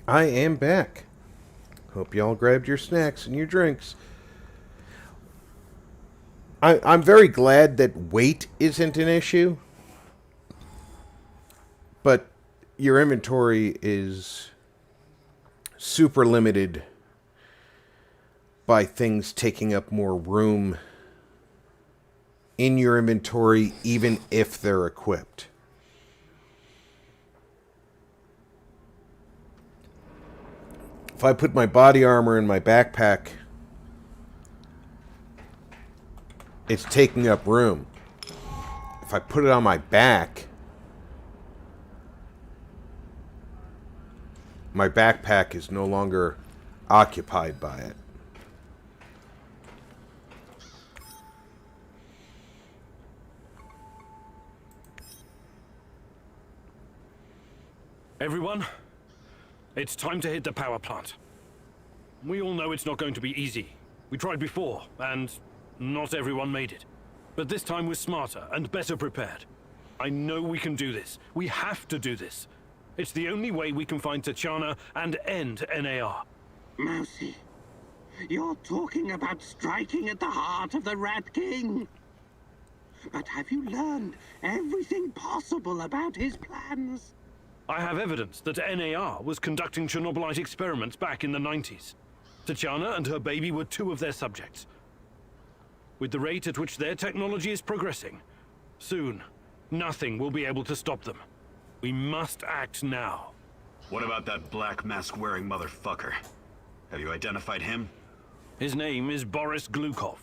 I am back. Hope y'all grabbed your snacks and your drinks. I'm very glad that weight isn't an issue. But your inventory is super limited by things taking up more room in your inventory, even if they're equipped. If I put my body armor in my backpack, it's taking up room. If I put it on my back, my backpack is no longer occupied by it. Everyone, it's time to hit the power plant. We all know it's not going to be easy. We tried before, and not everyone made it. But this time we're smarter and better prepared. I know we can do this. We have to do this. It's the only way we can find Tatyana and end NAR. Mousy, you're talking about striking at the heart of the Rat King. But have you learned everything possible about his plans? I have evidence that NAR was conducting Chernobylite experiments back in the 90s. Tatyana and her baby were two of their subjects. With the rate at which their technology is progressing, soon, nothing will be able to stop them. We must act now. What about that black mask-wearing motherfucker? Have you identified him? His name is Boris Glukov.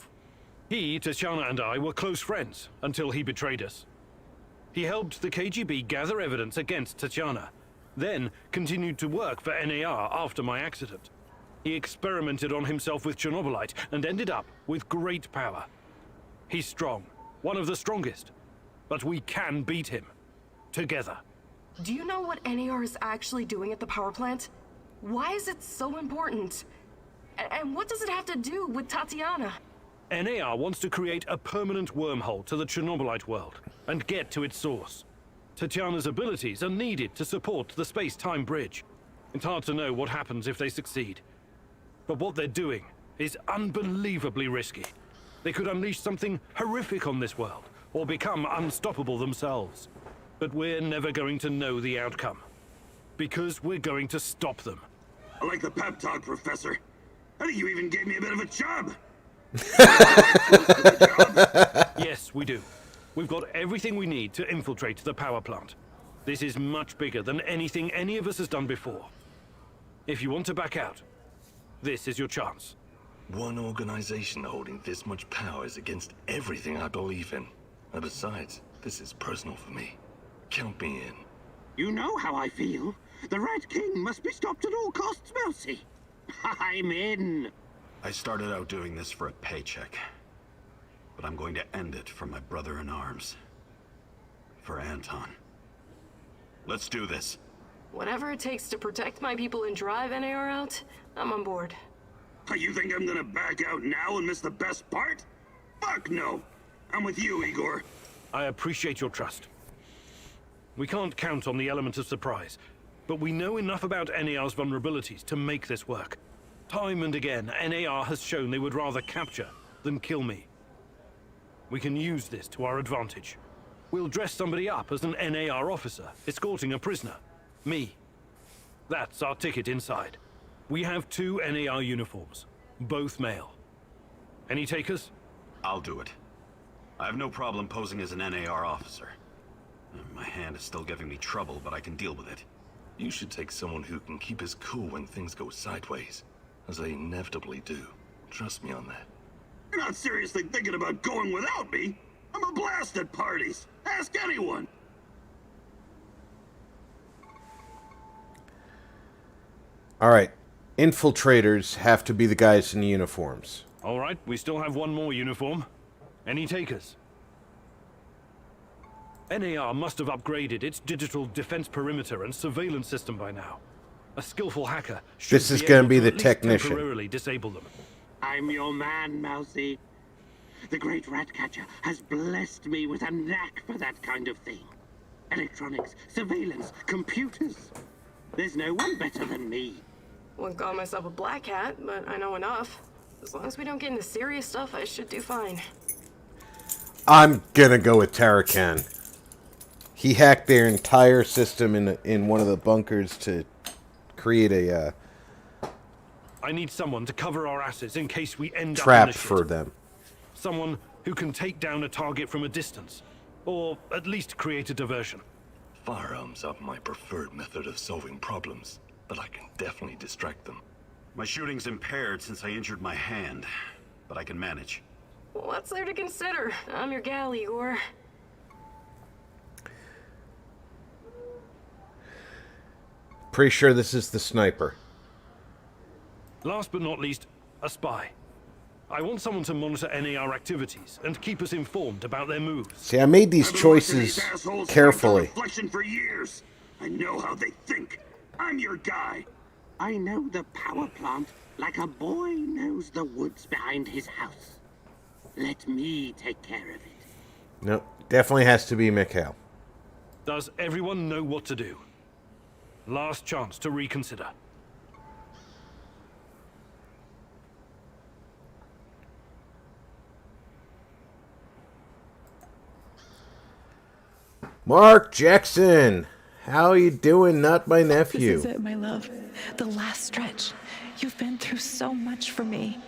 He, Tatyana, and I were close friends until he betrayed us. He helped the KGB gather evidence against Tatyana, then continued to work for NAR after my accident. He experimented on himself with Chernobylite and ended up with great power. He's strong, one of the strongest, but we can beat him. Together. Do you know what NAR is actually doing at the power plant? Why is it so important? And what does it have to do with Tatyana? NAR wants to create a permanent wormhole to the Chernobylite world and get to its source. Tatyana's abilities are needed to support the space-time bridge. It's hard to know what happens if they succeed. But what they're doing is unbelievably risky. They could unleash something horrific on this world, or become unstoppable themselves. But we're never going to know the outcome. Because we're going to stop them. I like the pep talk, Professor. I think you even gave me a bit of a job. Yes, we do. We've got everything we need to infiltrate the power plant. This is much bigger than anything any of us has done before. If you want to back out, this is your chance. One organization holding this much power is against everything I believe in. And besides, this is personal for me. Count me in. You know how I feel. The Rat King must be stopped at all costs, Mousy. I'm in. I started out doing this for a paycheck. But I'm going to end it for my brother in arms. For Anton. Let's do this. Whatever it takes to protect my people and drive NAR out, I'm on board. You think I'm gonna back out now and miss the best part? Fuck no. I'm with you, Igor. I appreciate your trust. We can't count on the element of surprise, but we know enough about NAR's vulnerabilities to make this work. Time and again, NAR has shown they would rather capture than kill me. We can use this to our advantage. We'll dress somebody up as an NAR officer, escorting a prisoner. Me. That's our ticket inside. We have 2 NAR uniforms, both male. Any takers? I'll do it. I have no problem posing as an NAR officer. My hand is still giving me trouble, but I can deal with it. You should take someone who can keep his cool when things go sideways, as they inevitably do. Trust me on that. You're not seriously thinking about going without me? I'm a blast at parties. Ask anyone. All right. Infiltrators have to be the guys in the uniforms. All right, we still have one more uniform. Any takers? NAR must have upgraded its digital defense perimeter and surveillance system by now. A skillful hacker should This is going to be the technician. temporarily disable them. I'm your man, Mousy. The great Ratcatcher has blessed me with a knack for that kind of thing. Electronics, surveillance, computers. There's no one better than me. Wouldn't call myself a black hat, but I know enough. As long as we don't get into serious stuff, I should do fine. I'm gonna go with Tarakan. He hacked their entire system in one of the bunkers to create a I need someone to cover our asses in case we end up in trap the shit. for them. Someone who can take down a target from a distance. Or at least create a diversion. Firearms are my preferred method of solving problems, but I can definitely distract them. My shooting's impaired since I injured my hand, but I can manage. What's there to consider? I'm your gal, Igor. Pretty sure this is the sniper. Last but not least, a spy. I want someone to monitor NAR activities and keep us informed about their moves. See, I made these I've been watching choices these assholes carefully. fight for reflection for years. I know how they think. I'm your guy. I know the power plant like a boy knows the woods behind his house. Let me take care of it. No, definitely has to be Mikhail. Does everyone know what to do? Last chance to reconsider. Mark Jackson, how you doing? Not my nephew. This is it, my love. The last stretch. You've been through so much for me.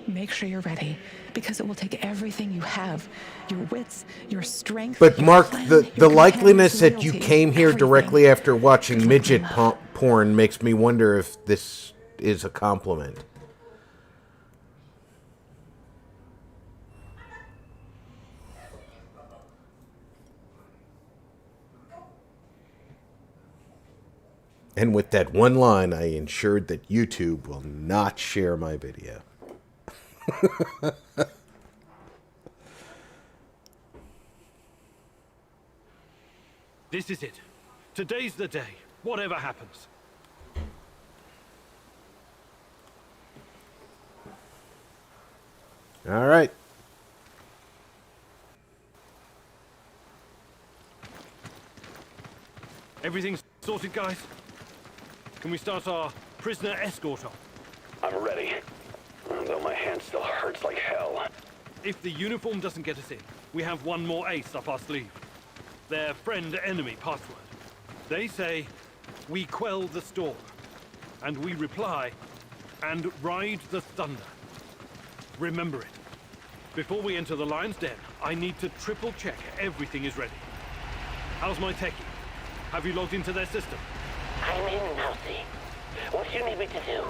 Make sure you're ready, because it will take everything you have. Your wits, your strength. But your Mark, plan, the your likeliness companion's that you loyalty, came here everything. directly after watching It's midget not enough. porn makes me wonder if this is a compliment. And with that one line, I ensured that YouTube will not share my video. This is it. Today's the day. Whatever happens. All right. Everything's sorted, guys? Can we start our prisoner escort on? I'm ready. Though my hand still hurts like hell. If the uniform doesn't get us in, we have one more ace up our sleeve. Their friend-enemy password. They say, we quell the storm. And we reply, and ride the thunder. Remember it. Before we enter the lion's den, I need to triple check everything is ready. How's my techie? Have you logged into their system? I'm in, Mousy. What do you need me to do?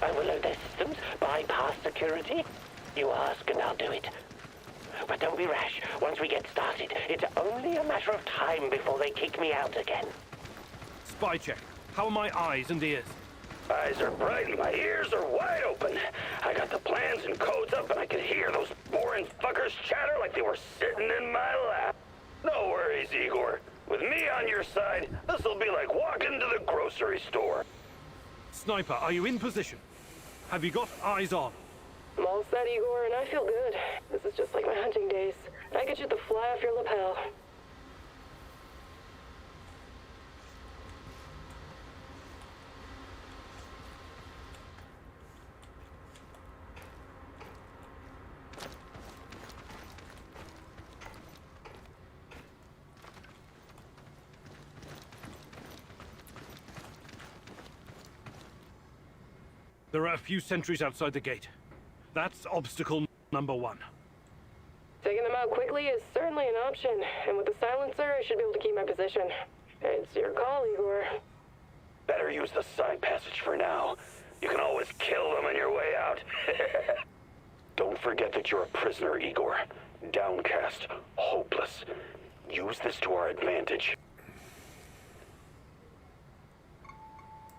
Overload their systems? Bypass security? You ask and I'll do it. But don't be rash. Once we get started, it's only a matter of time before they kick me out again. Spy check. How are my eyes and ears? Eyes are bright and my ears are wide open. I got the plans and codes up and I could hear those boring fuckers chatter like they were sitting in my lap. No worries, Igor. With me on your side, this'll be like walking to the grocery store. Sniper, are you in position? Have you got eyes on? I'm all set, Igor, and I feel good. This is just like my hunting days. I could shoot the fly off your lapel. There are a few sentries outside the gate. That's obstacle number one. Taking them out quickly is certainly an option, and with the silencer, I should be able to keep my position. It's your call, Igor. Better use the side passage for now. You can always kill them on your way out. Don't forget that you're a prisoner, Igor. Downcast, hopeless. Use this to our advantage.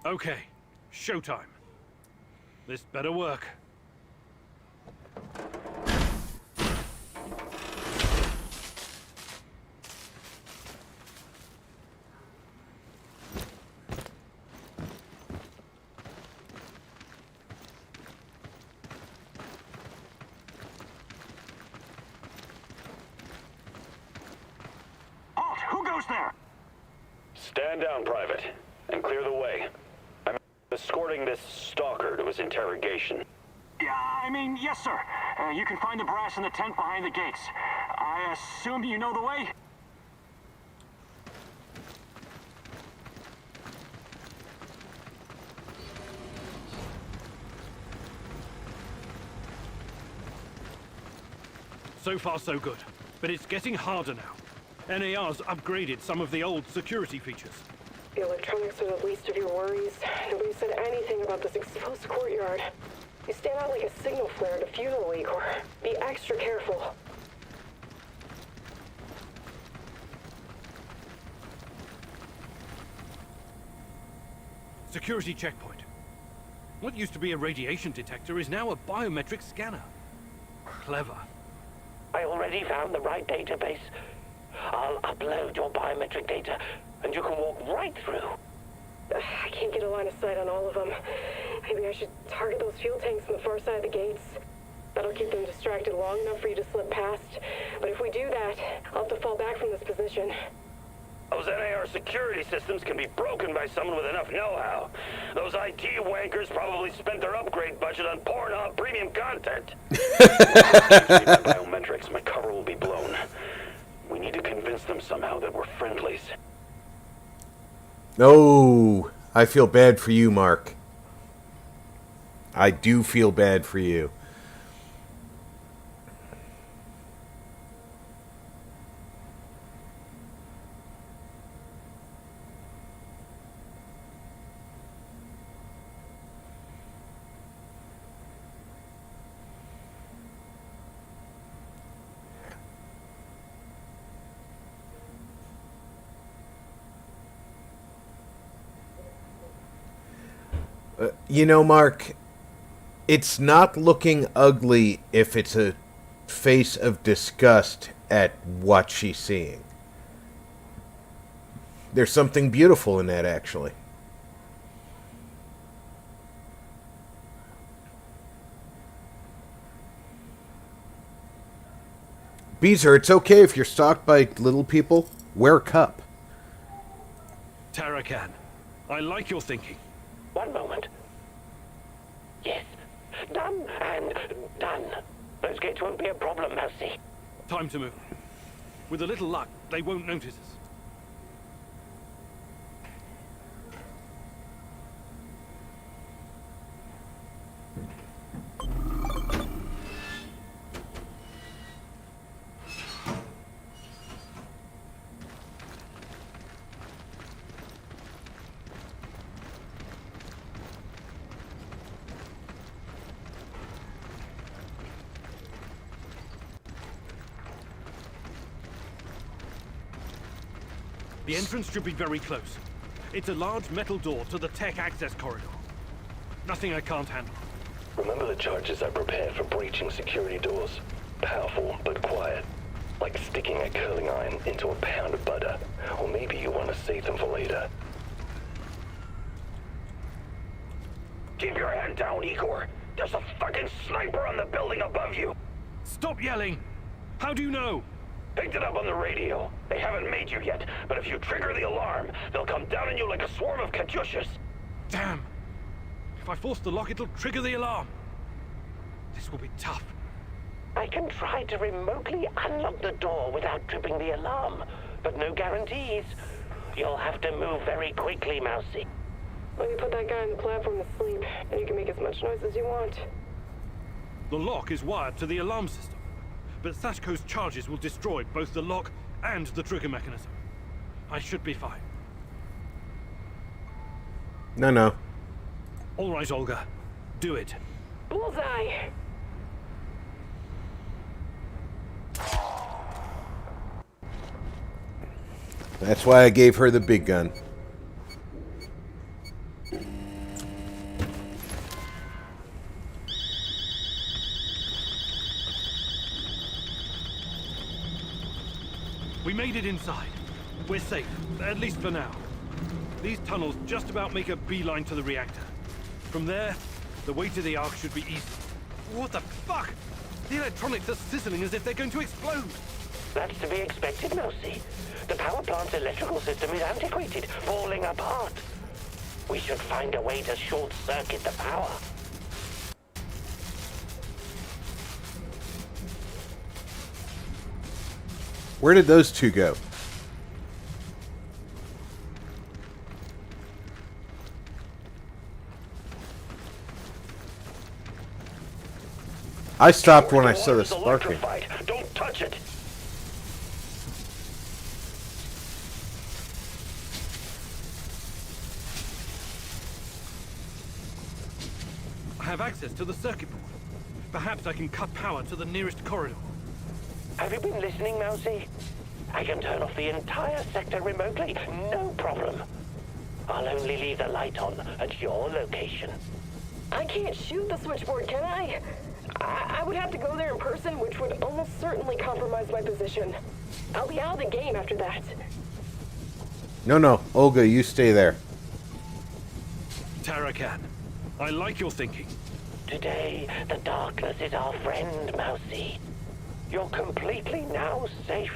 Okay, showtime. This better work. Halt! Who goes there? Stand down, Private, and clear the way. I'm escorting this stalker to his interrogation. Yeah, yes, sir. You can find the brass in the tent behind the gates. I assume you know the way? So far, so good. But it's getting harder now. NAR's upgraded some of the old security features. The electronics are the least of your worries. Nobody said anything about this exposed courtyard. You stand out like a signal flare at a funeral, Igor. Be extra careful. Security checkpoint. What used to be a radiation detector is now a biometric scanner. Clever. I already found the right database. I'll upload your biometric data, and you can walk right through. I can't get a line of sight on all of them. Maybe I should target those fuel tanks on the far side of the gates. That'll keep them distracted long enough for you to slip past. But if we do that, I'll have to fall back from this position. Those NAR security systems can be broken by someone with enough know-how. Those IT wankers probably spent their upgrade budget on Pornhub premium content. My biometrics, my cover will be blown. We need to convince them somehow that we're friendlies. No, I feel bad for you, Mark. I do feel bad for you. You know, Mark, it's not looking ugly if it's a face of disgust at what she's seeing. There's something beautiful in that, actually. Beezer, it's okay if you're stalked by little people. Wear a cup. Tarakan, I like your thinking. One moment. Yes. Done and done. Those gates won't be a problem, Mousy. Time to move. With a little luck, they won't notice us. The entrance should be very close. It's a large metal door to the tech access corridor. Nothing I can't handle. Remember the charges I prepared for breaching security doors? Powerful, but quiet. Like sticking a curling iron into a pound of butter. Or maybe you want to save them for later. Keep your hand down, Igor. There's a fucking sniper on the building above you. Stop yelling! How do you know? Picked it up on the radio. They haven't made you yet, but if you trigger the alarm, they'll come down on you like a swarm of Katyushas. Damn! If I force the lock, it'll trigger the alarm. This will be tough. I can try to remotely unlock the door without tripping the alarm, but no guarantees. You'll have to move very quickly, Mousy. Let me put that guy on the platform to sleep, and you can make as much noise as you want. The lock is wired to the alarm system, but Sashko's charges will destroy both the lock and the trigger mechanism. I should be fine. No. All right, Olga. Do it. Bullseye! That's why I gave her the big gun. We made it inside. We're safe, at least for now. These tunnels just about make a beeline to the reactor. From there, the way to the Ark should be easy. What the fuck? The electronics are sizzling as if they're going to explode. That's to be expected, Mousy. The power plant's electrical system is antiquated, falling apart. We should find a way to short-circuit the power. Where did those two go? I stopped when I saw the sparking. Don't touch it. I have access to the circuit board. Perhaps I can cut power to the nearest corridor. Have you been listening, Mousy? I can turn off the entire sector remotely, no problem. I'll only leave the light on at your location. I can't shoot the switchboard, can I? I would have to go there in person, which would almost certainly compromise my position. I'll be out of the game after that. No, Olga, you stay there. Tarakan, I like your thinking. Today, the darkness is our friend, Mousy. You're completely now safe.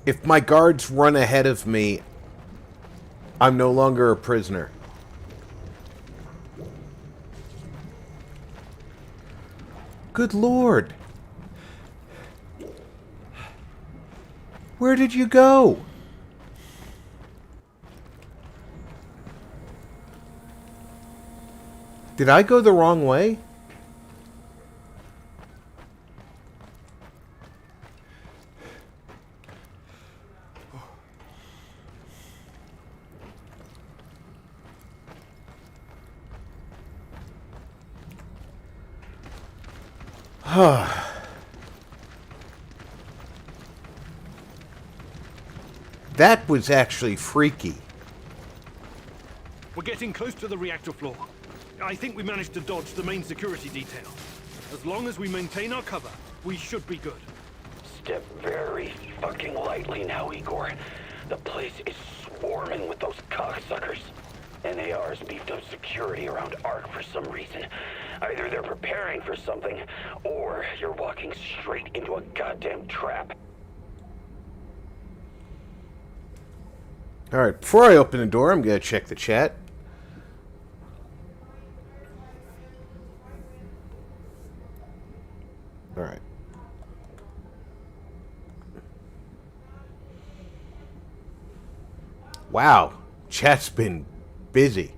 If my guards run ahead of me, I'm no longer a prisoner. Good Lord. Where did you go? Did I go the wrong way? That was actually freaky. We're getting close to the reactor floor. I think we managed to dodge the main security detail. As long as we maintain our cover, we should be good. Step very fucking lightly now, Igor. The place is swarming with those cocksuckers. NAR's beefed up security around ARC for some reason. Either they're preparing for something, or you're walking straight into a goddamn trap. Alright, before I open the door, I'm going to check the chat. Alright. Wow, chat's been busy.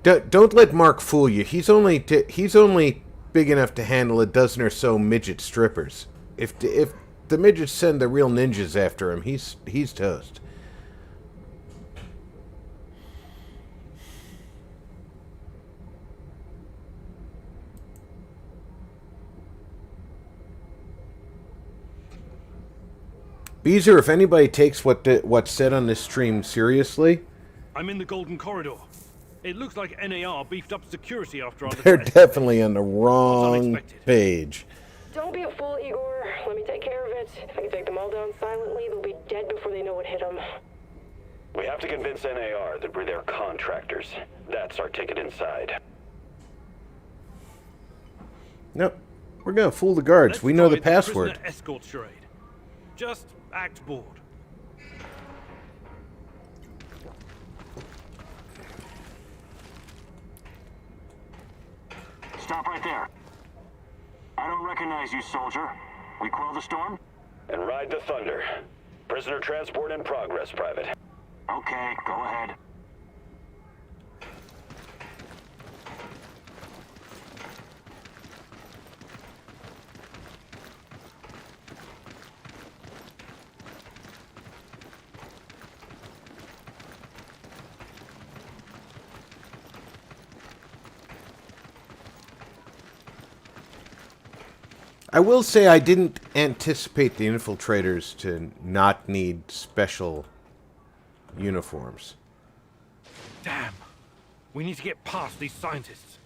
Don't let Mark fool you. He's only big enough to handle a dozen or so midget strippers. If the midgets send the real ninjas after him, he's toast. Beezer, if anybody takes what's said on this stream seriously, I'm in the Golden Corridor. It looks like NAR beefed up security after our they're defense. definitely on the wrong page. Don't be a fool, Igor. Let me take care of it. If I can take them all down silently, they'll be dead before they know what hit them. We have to convince NAR that we're their contractors. That's our ticket inside. Nope. We're gonna fool the guards. Let's We know the try password. prisoner escort charade. Just act bored. Stop right there. I don't recognize you, soldier. We quell the storm? And ride the thunder. Prisoner transport in progress, Private. Okay, go ahead. I will say I didn't anticipate the infiltrators to not need special uniforms. Damn. We need to get past these scientists.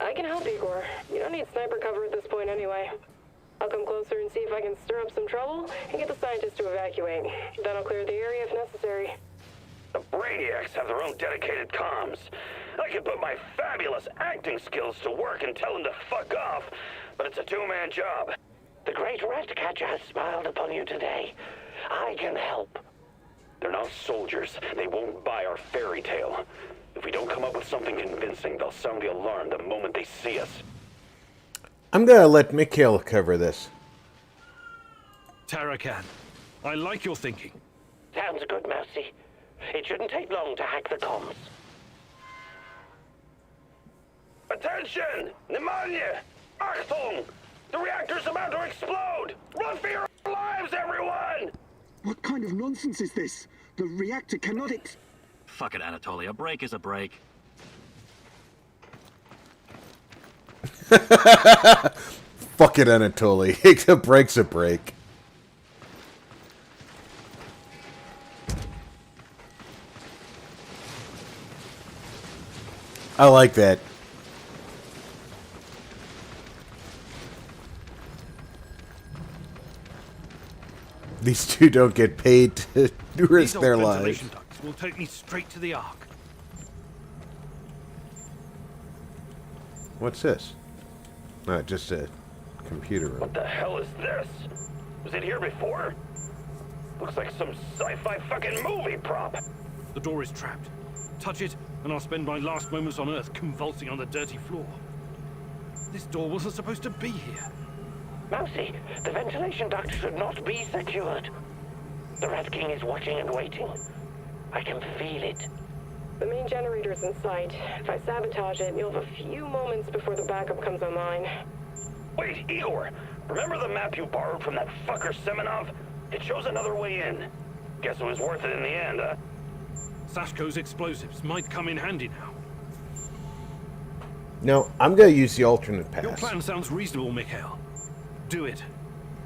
I can help, Igor. You don't need sniper cover at this point anyway. I'll come closer and see if I can stir up some trouble and get the scientists to evacuate. Then I'll clear the area if necessary. The Brainiacs have their own dedicated comms. I could put my fabulous acting skills to work and tell them to fuck off, but it's a two-man job. The great rat catcher has smiled upon you today. I can help. They're not soldiers. They won't buy our fairy tale. If we don't come up with something convincing, they'll sound the alarm the moment they see us. I'm gonna let Mikhail cover this. Tarakan, I like your thinking. Sounds good, Mousy. It shouldn't take long to hack the comms. Attention! Pneumonia! Achtung! The reactor's about to explode! Run for your lives, everyone! What kind of nonsense is this? The reactor cannot Fuck it, Anatoly. A break is a break. Fuck it, Anatoly. A break's a break. I like that. These two don't get paid to risk their lives. Ventilation ducts will take me straight to the Ark. What's this? Not just a computer room. What the hell is this? Was it here before? Looks like some sci-fi fucking movie prop. The door is trapped. Touch it, and I'll spend my last moments on Earth convulsing on the dirty floor. This door wasn't supposed to be here. Mousy, the ventilation duct should not be secured. The Rat King is watching and waiting. I can feel it. The main generator's in sight. If I sabotage it, you'll have a few moments before the backup comes online. Wait, Igor, remember the map you borrowed from that fucker Semenov? It shows another way in. Guess it was worth it in the end, huh? Sashko's explosives might come in handy now. No, I'm gonna use the alternate pass. Your plan sounds reasonable, Mikhail. Do it.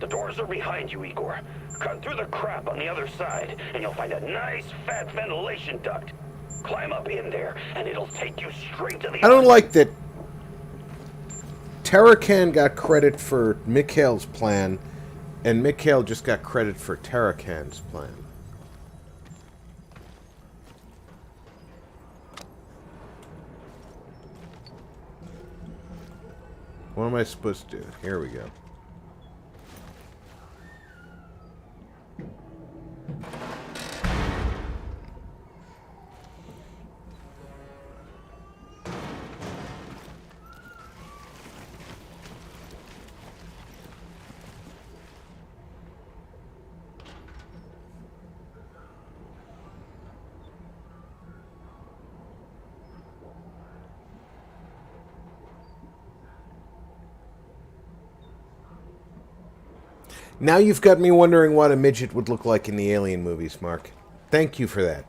The doors are behind you, Igor. Cut through the crap on the other side, and you'll find a nice, fat ventilation duct. Climb up in there, and it'll take you straight to the... I don't like that Tarakan got credit for Mikhail's plan, and Mikhail just got credit for Tarakan's plan. What am I supposed to do? Here we go. Now you've got me wondering what a midget would look like in the Alien movies, Mark. Thank you for that.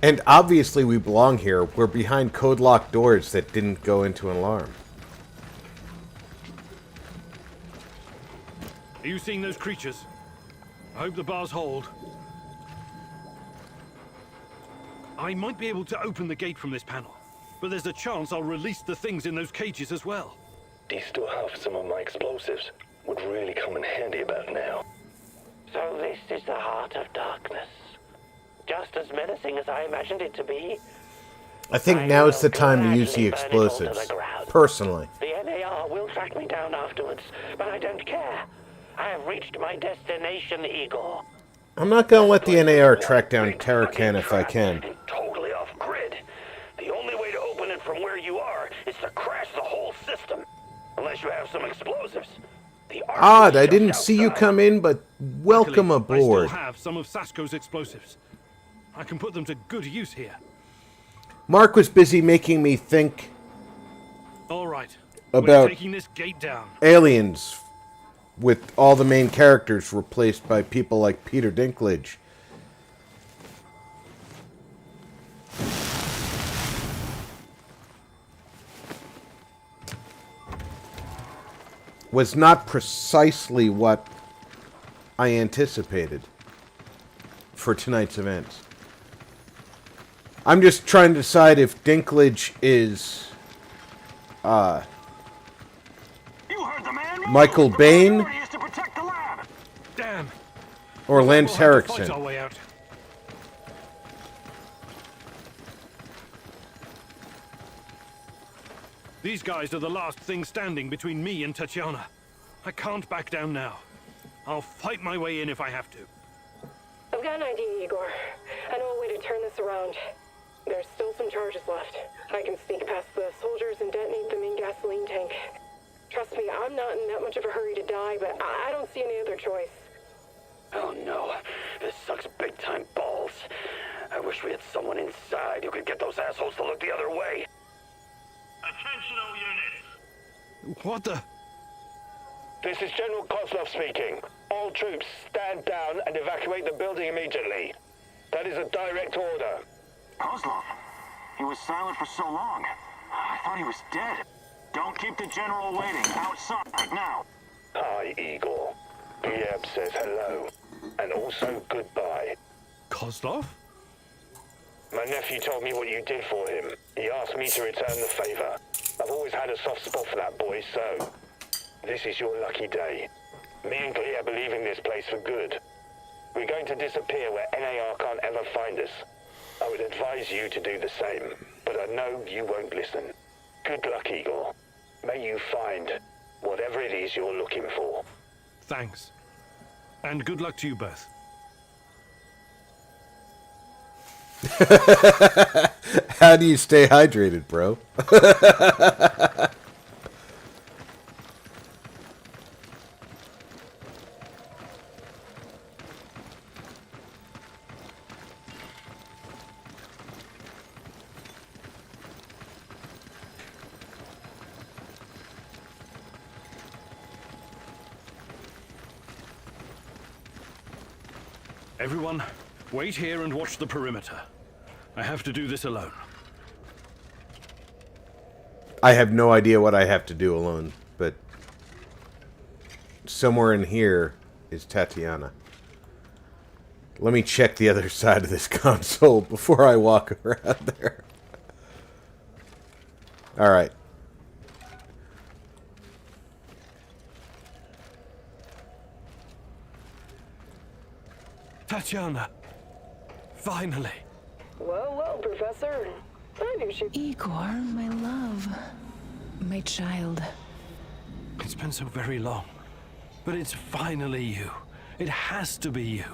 And obviously we belong here. We're behind code-locked doors that didn't go into an alarm. Are you seeing those creatures? I hope the bars hold. I might be able to open the gate from this panel, but there's a chance I'll release the things in those cages as well. Do you still have some of my explosives? Would really come in handy about now. So this is the heart of darkness. Just as menacing as I imagined it to be. I think now is the time to use the explosives. Personally. The NAR will track me down afterwards, but I don't care. I have reached my destination, Igor. I'm not gonna let the NAR track down Tarakan if I can. Totally off grid. The only way to open it from where you are is to crash the whole system. Unless you have some explosives. Odd, I didn't see you come in, but welcome aboard. I still have some of Sashko's explosives. I can put them to good use here. Mark was busy making me think All right. about We're taking this gate down. Aliens, with all the main characters replaced by people like Peter Dinklage. Was not precisely what I anticipated for tonight's events. I'm just trying to decide if Dinklage is You heard the man. Michael Bain Priority is to protect the lab. Damn. or Lance We'll have to fight Henriksen. our way out. These guys are the last thing standing between me and Tatyana. I can't back down now. I'll fight my way in if I have to. I've got an idea, Igor. I know a way to turn this around. There's still some charges left. I can sneak past the soldiers and detonate the main gasoline tank. Trust me, I'm not in that much of a hurry to die, but I don't see any other choice. Oh no, this sucks big time balls. I wish we had someone inside who could get those assholes to look the other way. Attention all units. What the? This is General Kozlov speaking. All troops, stand down and evacuate the building immediately. That is a direct order. Kozlov. He was silent for so long. I thought he was dead. Don't keep the general waiting. Outside now. Hi, Igor. Gleb says hello. And also goodbye. Kozlov? My nephew told me what you did for him. He asked me to return the favor. I've always had a soft spot for that boy, so... this is your lucky day. Me and Gleb are leaving this place for good. We're going to disappear where NAR can't ever find us. I would advise you to do the same, but I know you won't listen. Good luck, Igor. May you find whatever it is you're looking for. Thanks. And good luck to you both. How do you stay hydrated, bro? Everyone, wait here and watch the perimeter. I have to do this alone. I have no idea what I have to do alone, but somewhere in here is Tatyana. Let me check the other side of this console before I walk around there. Alright. Tatyana! Finally! Well, well, Professor. I knew she... Igor, my love. My child. It's been so very long. But it's finally you. It has to be you.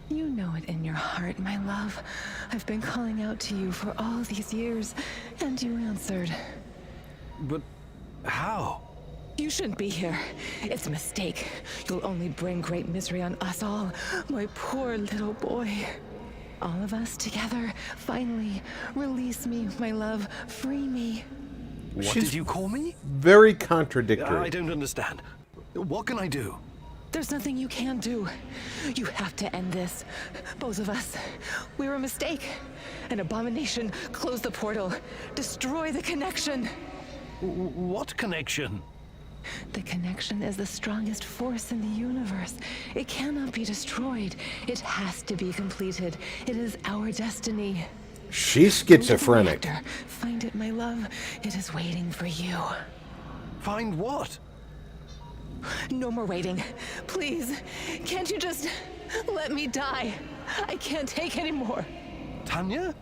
You know it in your heart, my love. I've been calling out to you for all these years, and you answered. But how? You shouldn't be here. It's a mistake. You'll only bring great misery on us all. My poor little boy. All of us together, finally. Release me, my love. Free me. What did you call me? Very contradictory. I don't understand. What can I do? There's nothing you can do. You have to end this. Both of us. We're a mistake. An abomination. Close the portal. Destroy the connection. What connection? The connection is the strongest force in the universe. It cannot be destroyed. It has to be completed. It is our destiny. She's schizophrenic. Go to the reactor. Find it, my love. It is waiting for you. Find what? No more waiting. Please, can't you just let me die? I can't take any more. Tanya?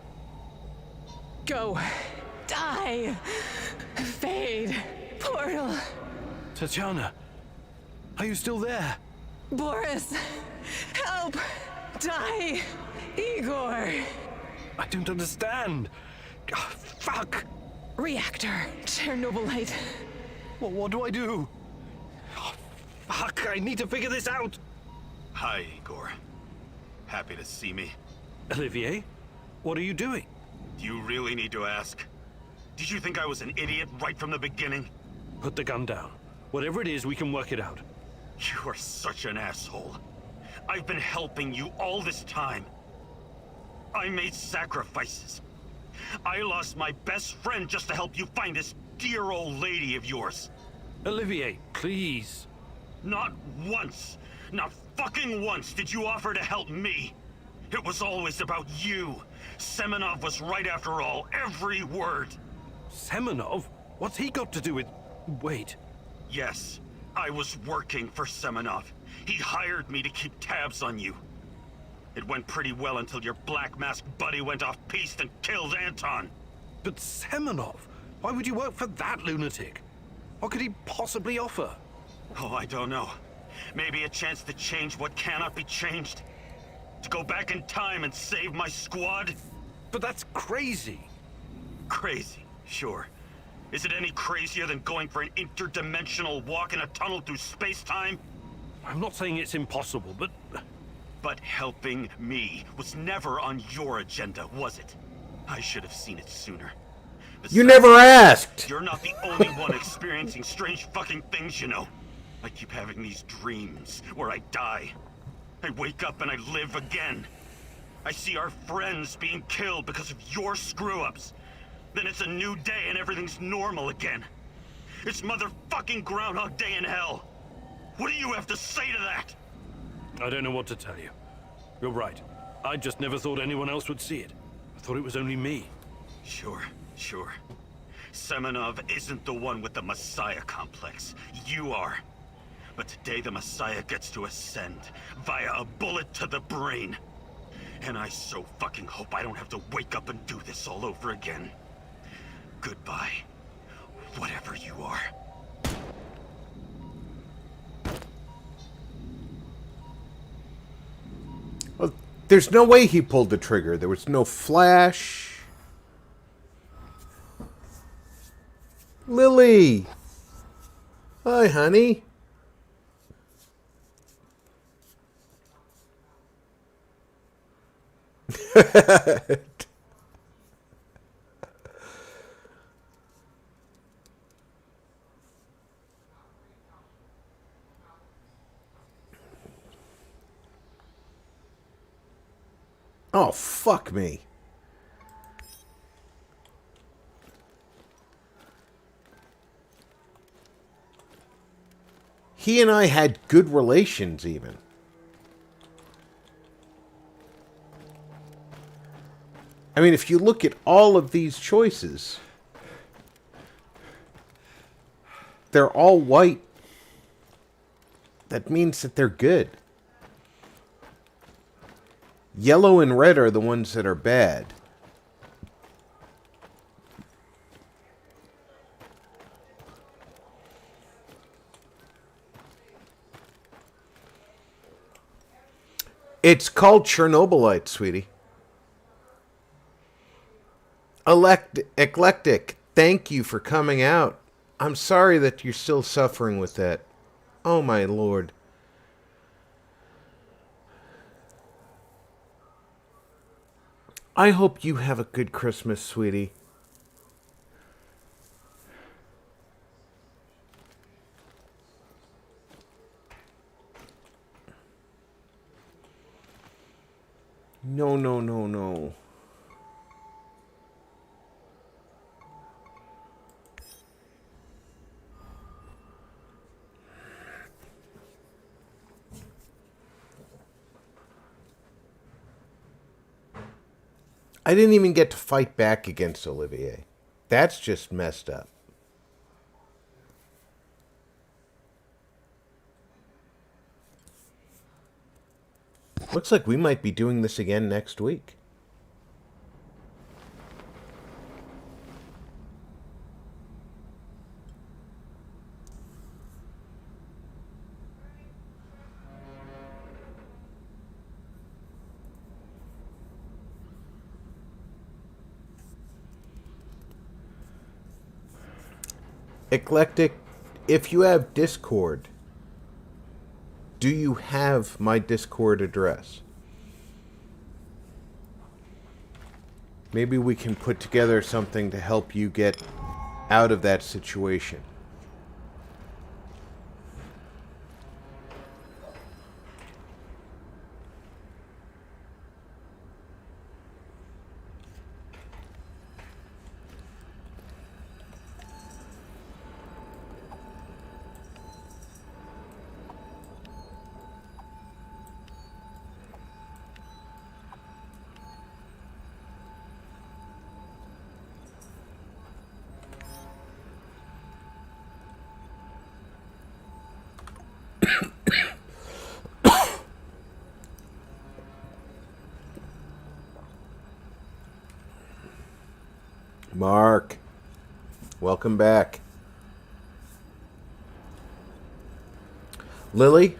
Go. Die. Fade. Portal. Tatyana, are you still there? Boris, help. Die. Igor. I don't understand. Oh, fuck. Reactor. Chernobylite. What do I do? Oh, fuck, I need to figure this out. Hi, Igor. Happy to see me. Olivier, what are you doing? Do you really need to ask? Did you think I was an idiot right from the beginning? Put the gun down. Whatever it is, we can work it out. You are such an asshole. I've been helping you all this time. I made sacrifices. I lost my best friend just to help you find this dear old lady of yours. Olivier, please. Not once, not fucking once did you offer to help me. It was always about you. Semenov was right after all, every word. Semenov? What's he got to do with... Wait. Yes, I was working for Semenov. He hired me to keep tabs on you. It went pretty well until your black masked buddy went off-piste and killed Anton. But Semenov? Why would you work for that lunatic? What could he possibly offer? Oh, I don't know. Maybe a chance to change what cannot be changed? To go back in time and save my squad? But that's crazy. Crazy, sure. Is it any crazier than going for an interdimensional walk in a tunnel through space-time? I'm not saying it's impossible, but... But helping me was never on your agenda, was it? I should have seen it sooner. Besides, you never asked! You're not the only one experiencing strange fucking things, you know. I keep having these dreams where I die. I wake up and I live again. I see our friends being killed because of your screw-ups. Then it's a new day and everything's normal again. It's motherfucking Groundhog Day in hell. What do you have to say to that? I don't know what to tell you. You're right. I just never thought anyone else would see it. I thought it was only me. Sure. Semenov isn't the one with the Messiah complex. You are. But today the Messiah gets to ascend via a bullet to the brain. And I so fucking hope I don't have to wake up and do this all over again. Goodbye, whatever you are. Well, there's no way he pulled the trigger. There was no flash. Lily! Hi, honey. Oh, fuck me. He and I had good relations, even. I mean, if you look at all of these choices, they're all white. That means that they're good. Yellow and red are the ones that are bad. It's called Chernobylite, sweetie. Eclectic, thank you for coming out. I'm sorry that you're still suffering with that. Oh, my lord. I hope you have a good Christmas, sweetie. No, no, no, no. I didn't even get to fight back against Olivier. That's just messed up. Looks like we might be doing this again next week. Eclectic, if you have Discord, do you have my Discord address? Maybe we can put together something to help you get out of that situation. Mark, welcome back. Lily,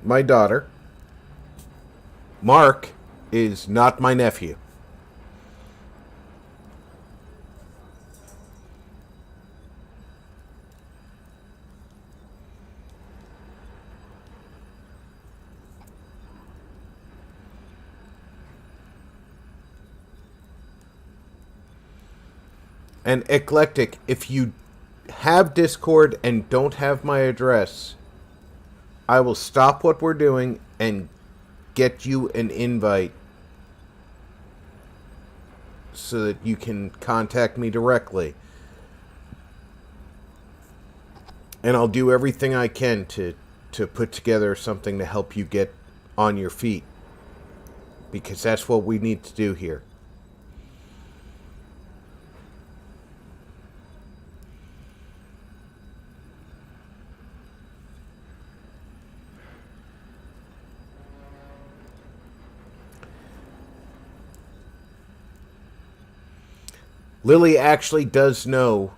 my daughter. Mark is not my nephew. And Eclectic, if you have Discord and don't have my address, I will stop what we're doing and get you an invite so that you can contact me directly. And I'll do everything I can to put together something to help you get on your feet. Because that's what we need to do here. Lily actually does know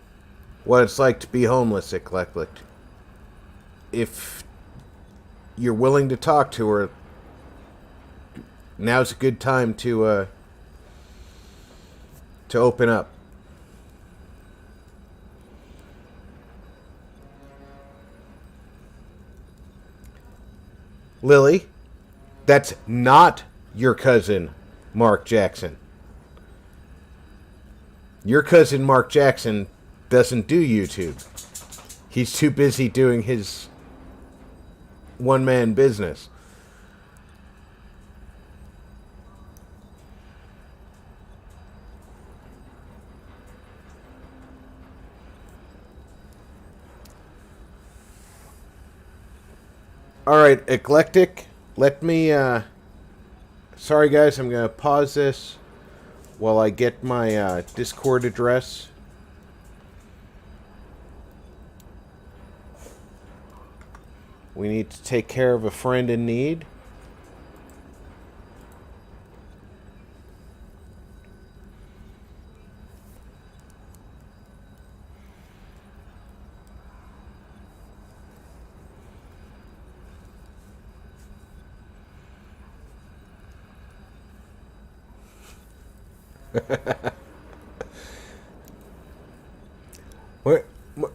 what it's like to be homeless, Eclectic. If you're willing to talk to her, now's a good time to open up. Lily, that's not your cousin, Mark Jackson. Your cousin Mark Jackson doesn't do YouTube. He's too busy doing his one-man business. Alright, Eclectic, let me, sorry guys, I'm going to pause this while I get my Discord address. We need to take care of a friend in need.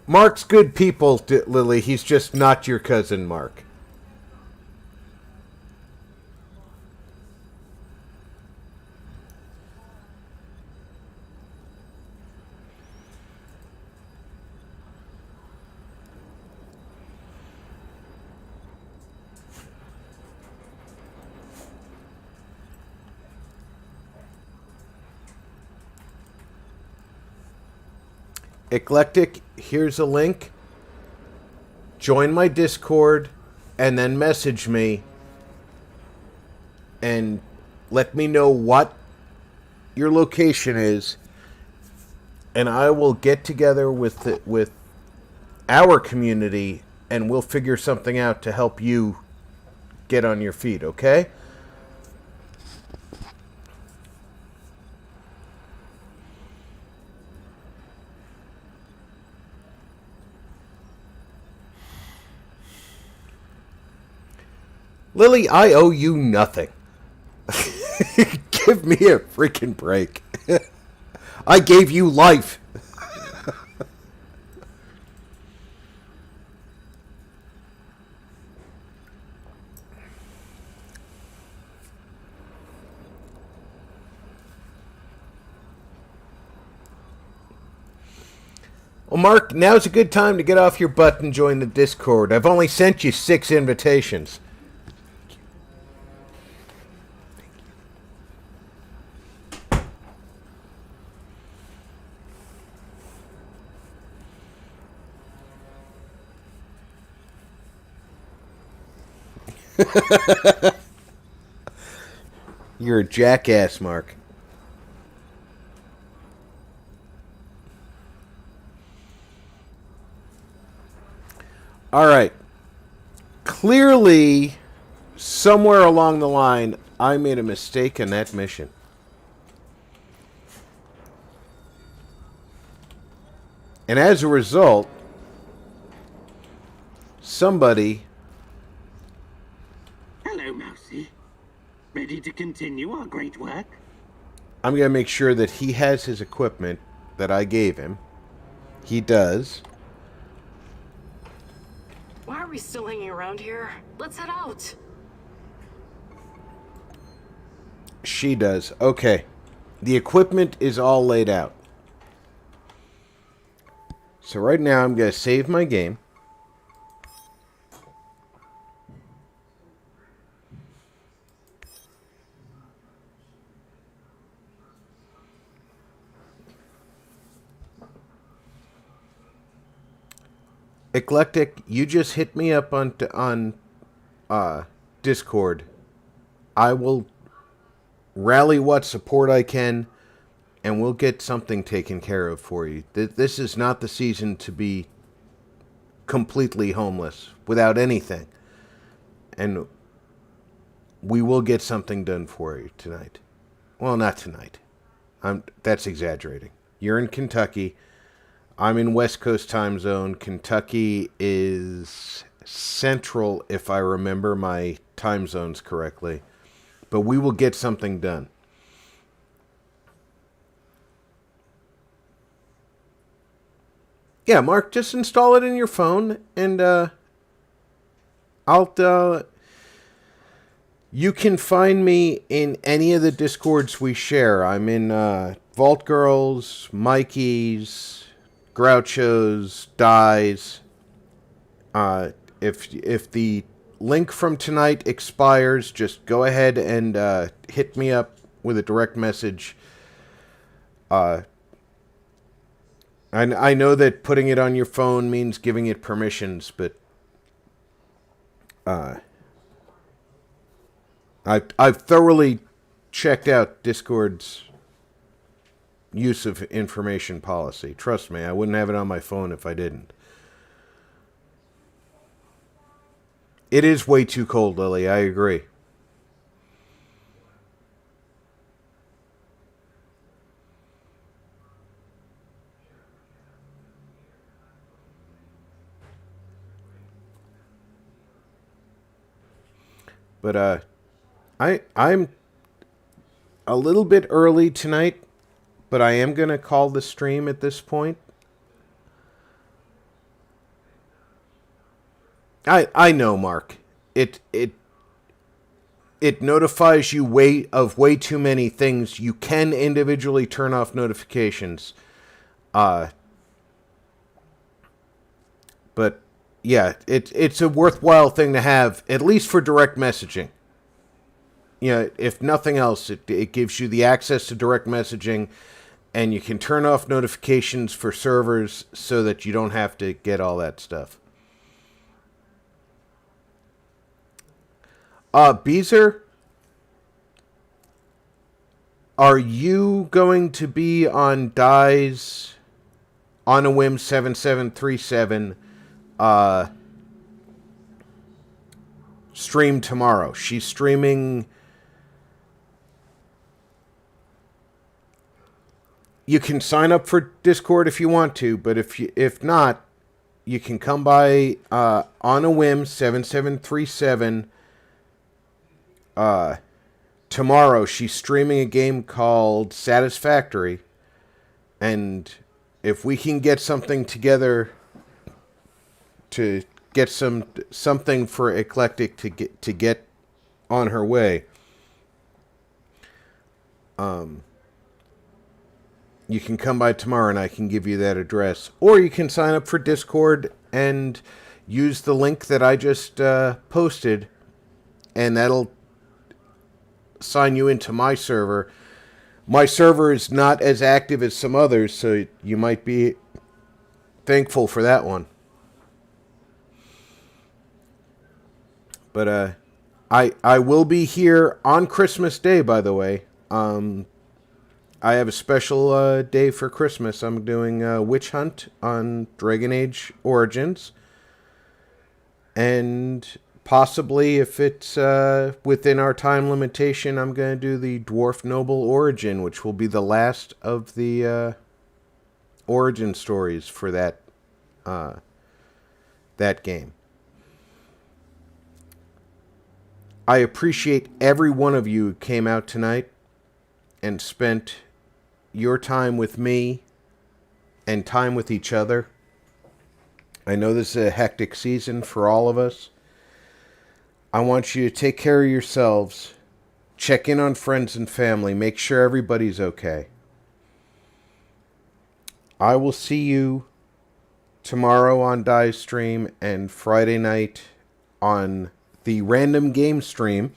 Mark's good people, Lily. He's just not your cousin, Mark. Eclectic, here's a link. Join my Discord and then message me and let me know what your location is, and I will get together with our community and we'll figure something out to help you get on your feet, okay? Lily, I owe you nothing. Give me a freaking break. I gave you life. Well, Mark, now's a good time to get off your butt and join the Discord. I've only sent you 6 invitations. You're a jackass, Mark. Alright. Clearly, somewhere along the line, I made a mistake in that mission. And as a result, somebody... Hello, Mousy. Ready to continue our great work? I'm going to make sure that he has his equipment that I gave him. He does. Why are we still hanging around here? Let's head out. She does. Okay. The equipment is all laid out. So right now I'm going to save my game. Eclectic, you just hit me up on Discord. I will rally what support I can, and we'll get something taken care of for you. This is not the season to be completely homeless, without anything. And we will get something done for you tonight. Well, not tonight. That's exaggerating. You're in Kentucky. I'm in West Coast time zone. Kentucky is central, if I remember my time zones correctly. But we will get something done. Yeah, Mark, just install it in your phone, and you can find me in any of the Discords we share. I'm in Vault Girls, Mikey's, Groucho's, Dies. If the link from tonight expires, just go ahead and hit me up with a direct message. I know that putting it on your phone means giving it permissions, but I've thoroughly checked out Discord's use of information policy. Trust me, I wouldn't have it on my phone if I didn't. It is way too cold, Lily. I agree. But I'm a little bit early tonight, but I am going to call the stream at this point. I know, Mark. It notifies you of way too many things. You can individually turn off notifications. But yeah, it's a worthwhile thing to have, at least for direct messaging. You know, if nothing else, it gives you the access to direct messaging, and you can turn off notifications for servers so that you don't have to get all that stuff. Beezer, are you going to be on Die's On a Whim 7737 stream tomorrow? She's streaming. You can sign up for Discord if you want to, but if not, you can come by On a Whim 7737 tomorrow. She's streaming a game called Satisfactory, and if we can get something together to get something for Eclectic to get on her way, you can come by tomorrow and I can give you that address, or you can sign up for Discord and use the link that I just posted, and that'll sign you into my server. My server is not as active as some others, so you might be thankful for that one. But I will be here on Christmas Day, by the way. I have a special day for Christmas. I'm doing a witch hunt on Dragon Age Origins, and possibly, if it's within our time limitation, I'm going to do the Dwarf Noble Origin, which will be the last of the origin stories for that game. I appreciate every one of you who came out tonight and spent your time with me and time with each other. I know this is a hectic season for all of us. I want you to take care of yourselves, check in on friends and family, make sure everybody's okay. I will see you tomorrow on Die's stream and Friday night on the random game stream.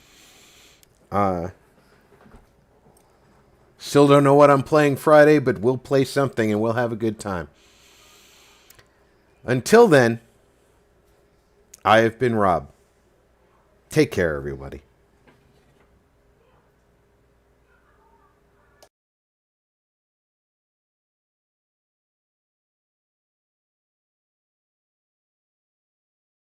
Still don't know what I'm playing Friday, but we'll play something and we'll have a good time. Until then, I have been Rob. Take care, everybody.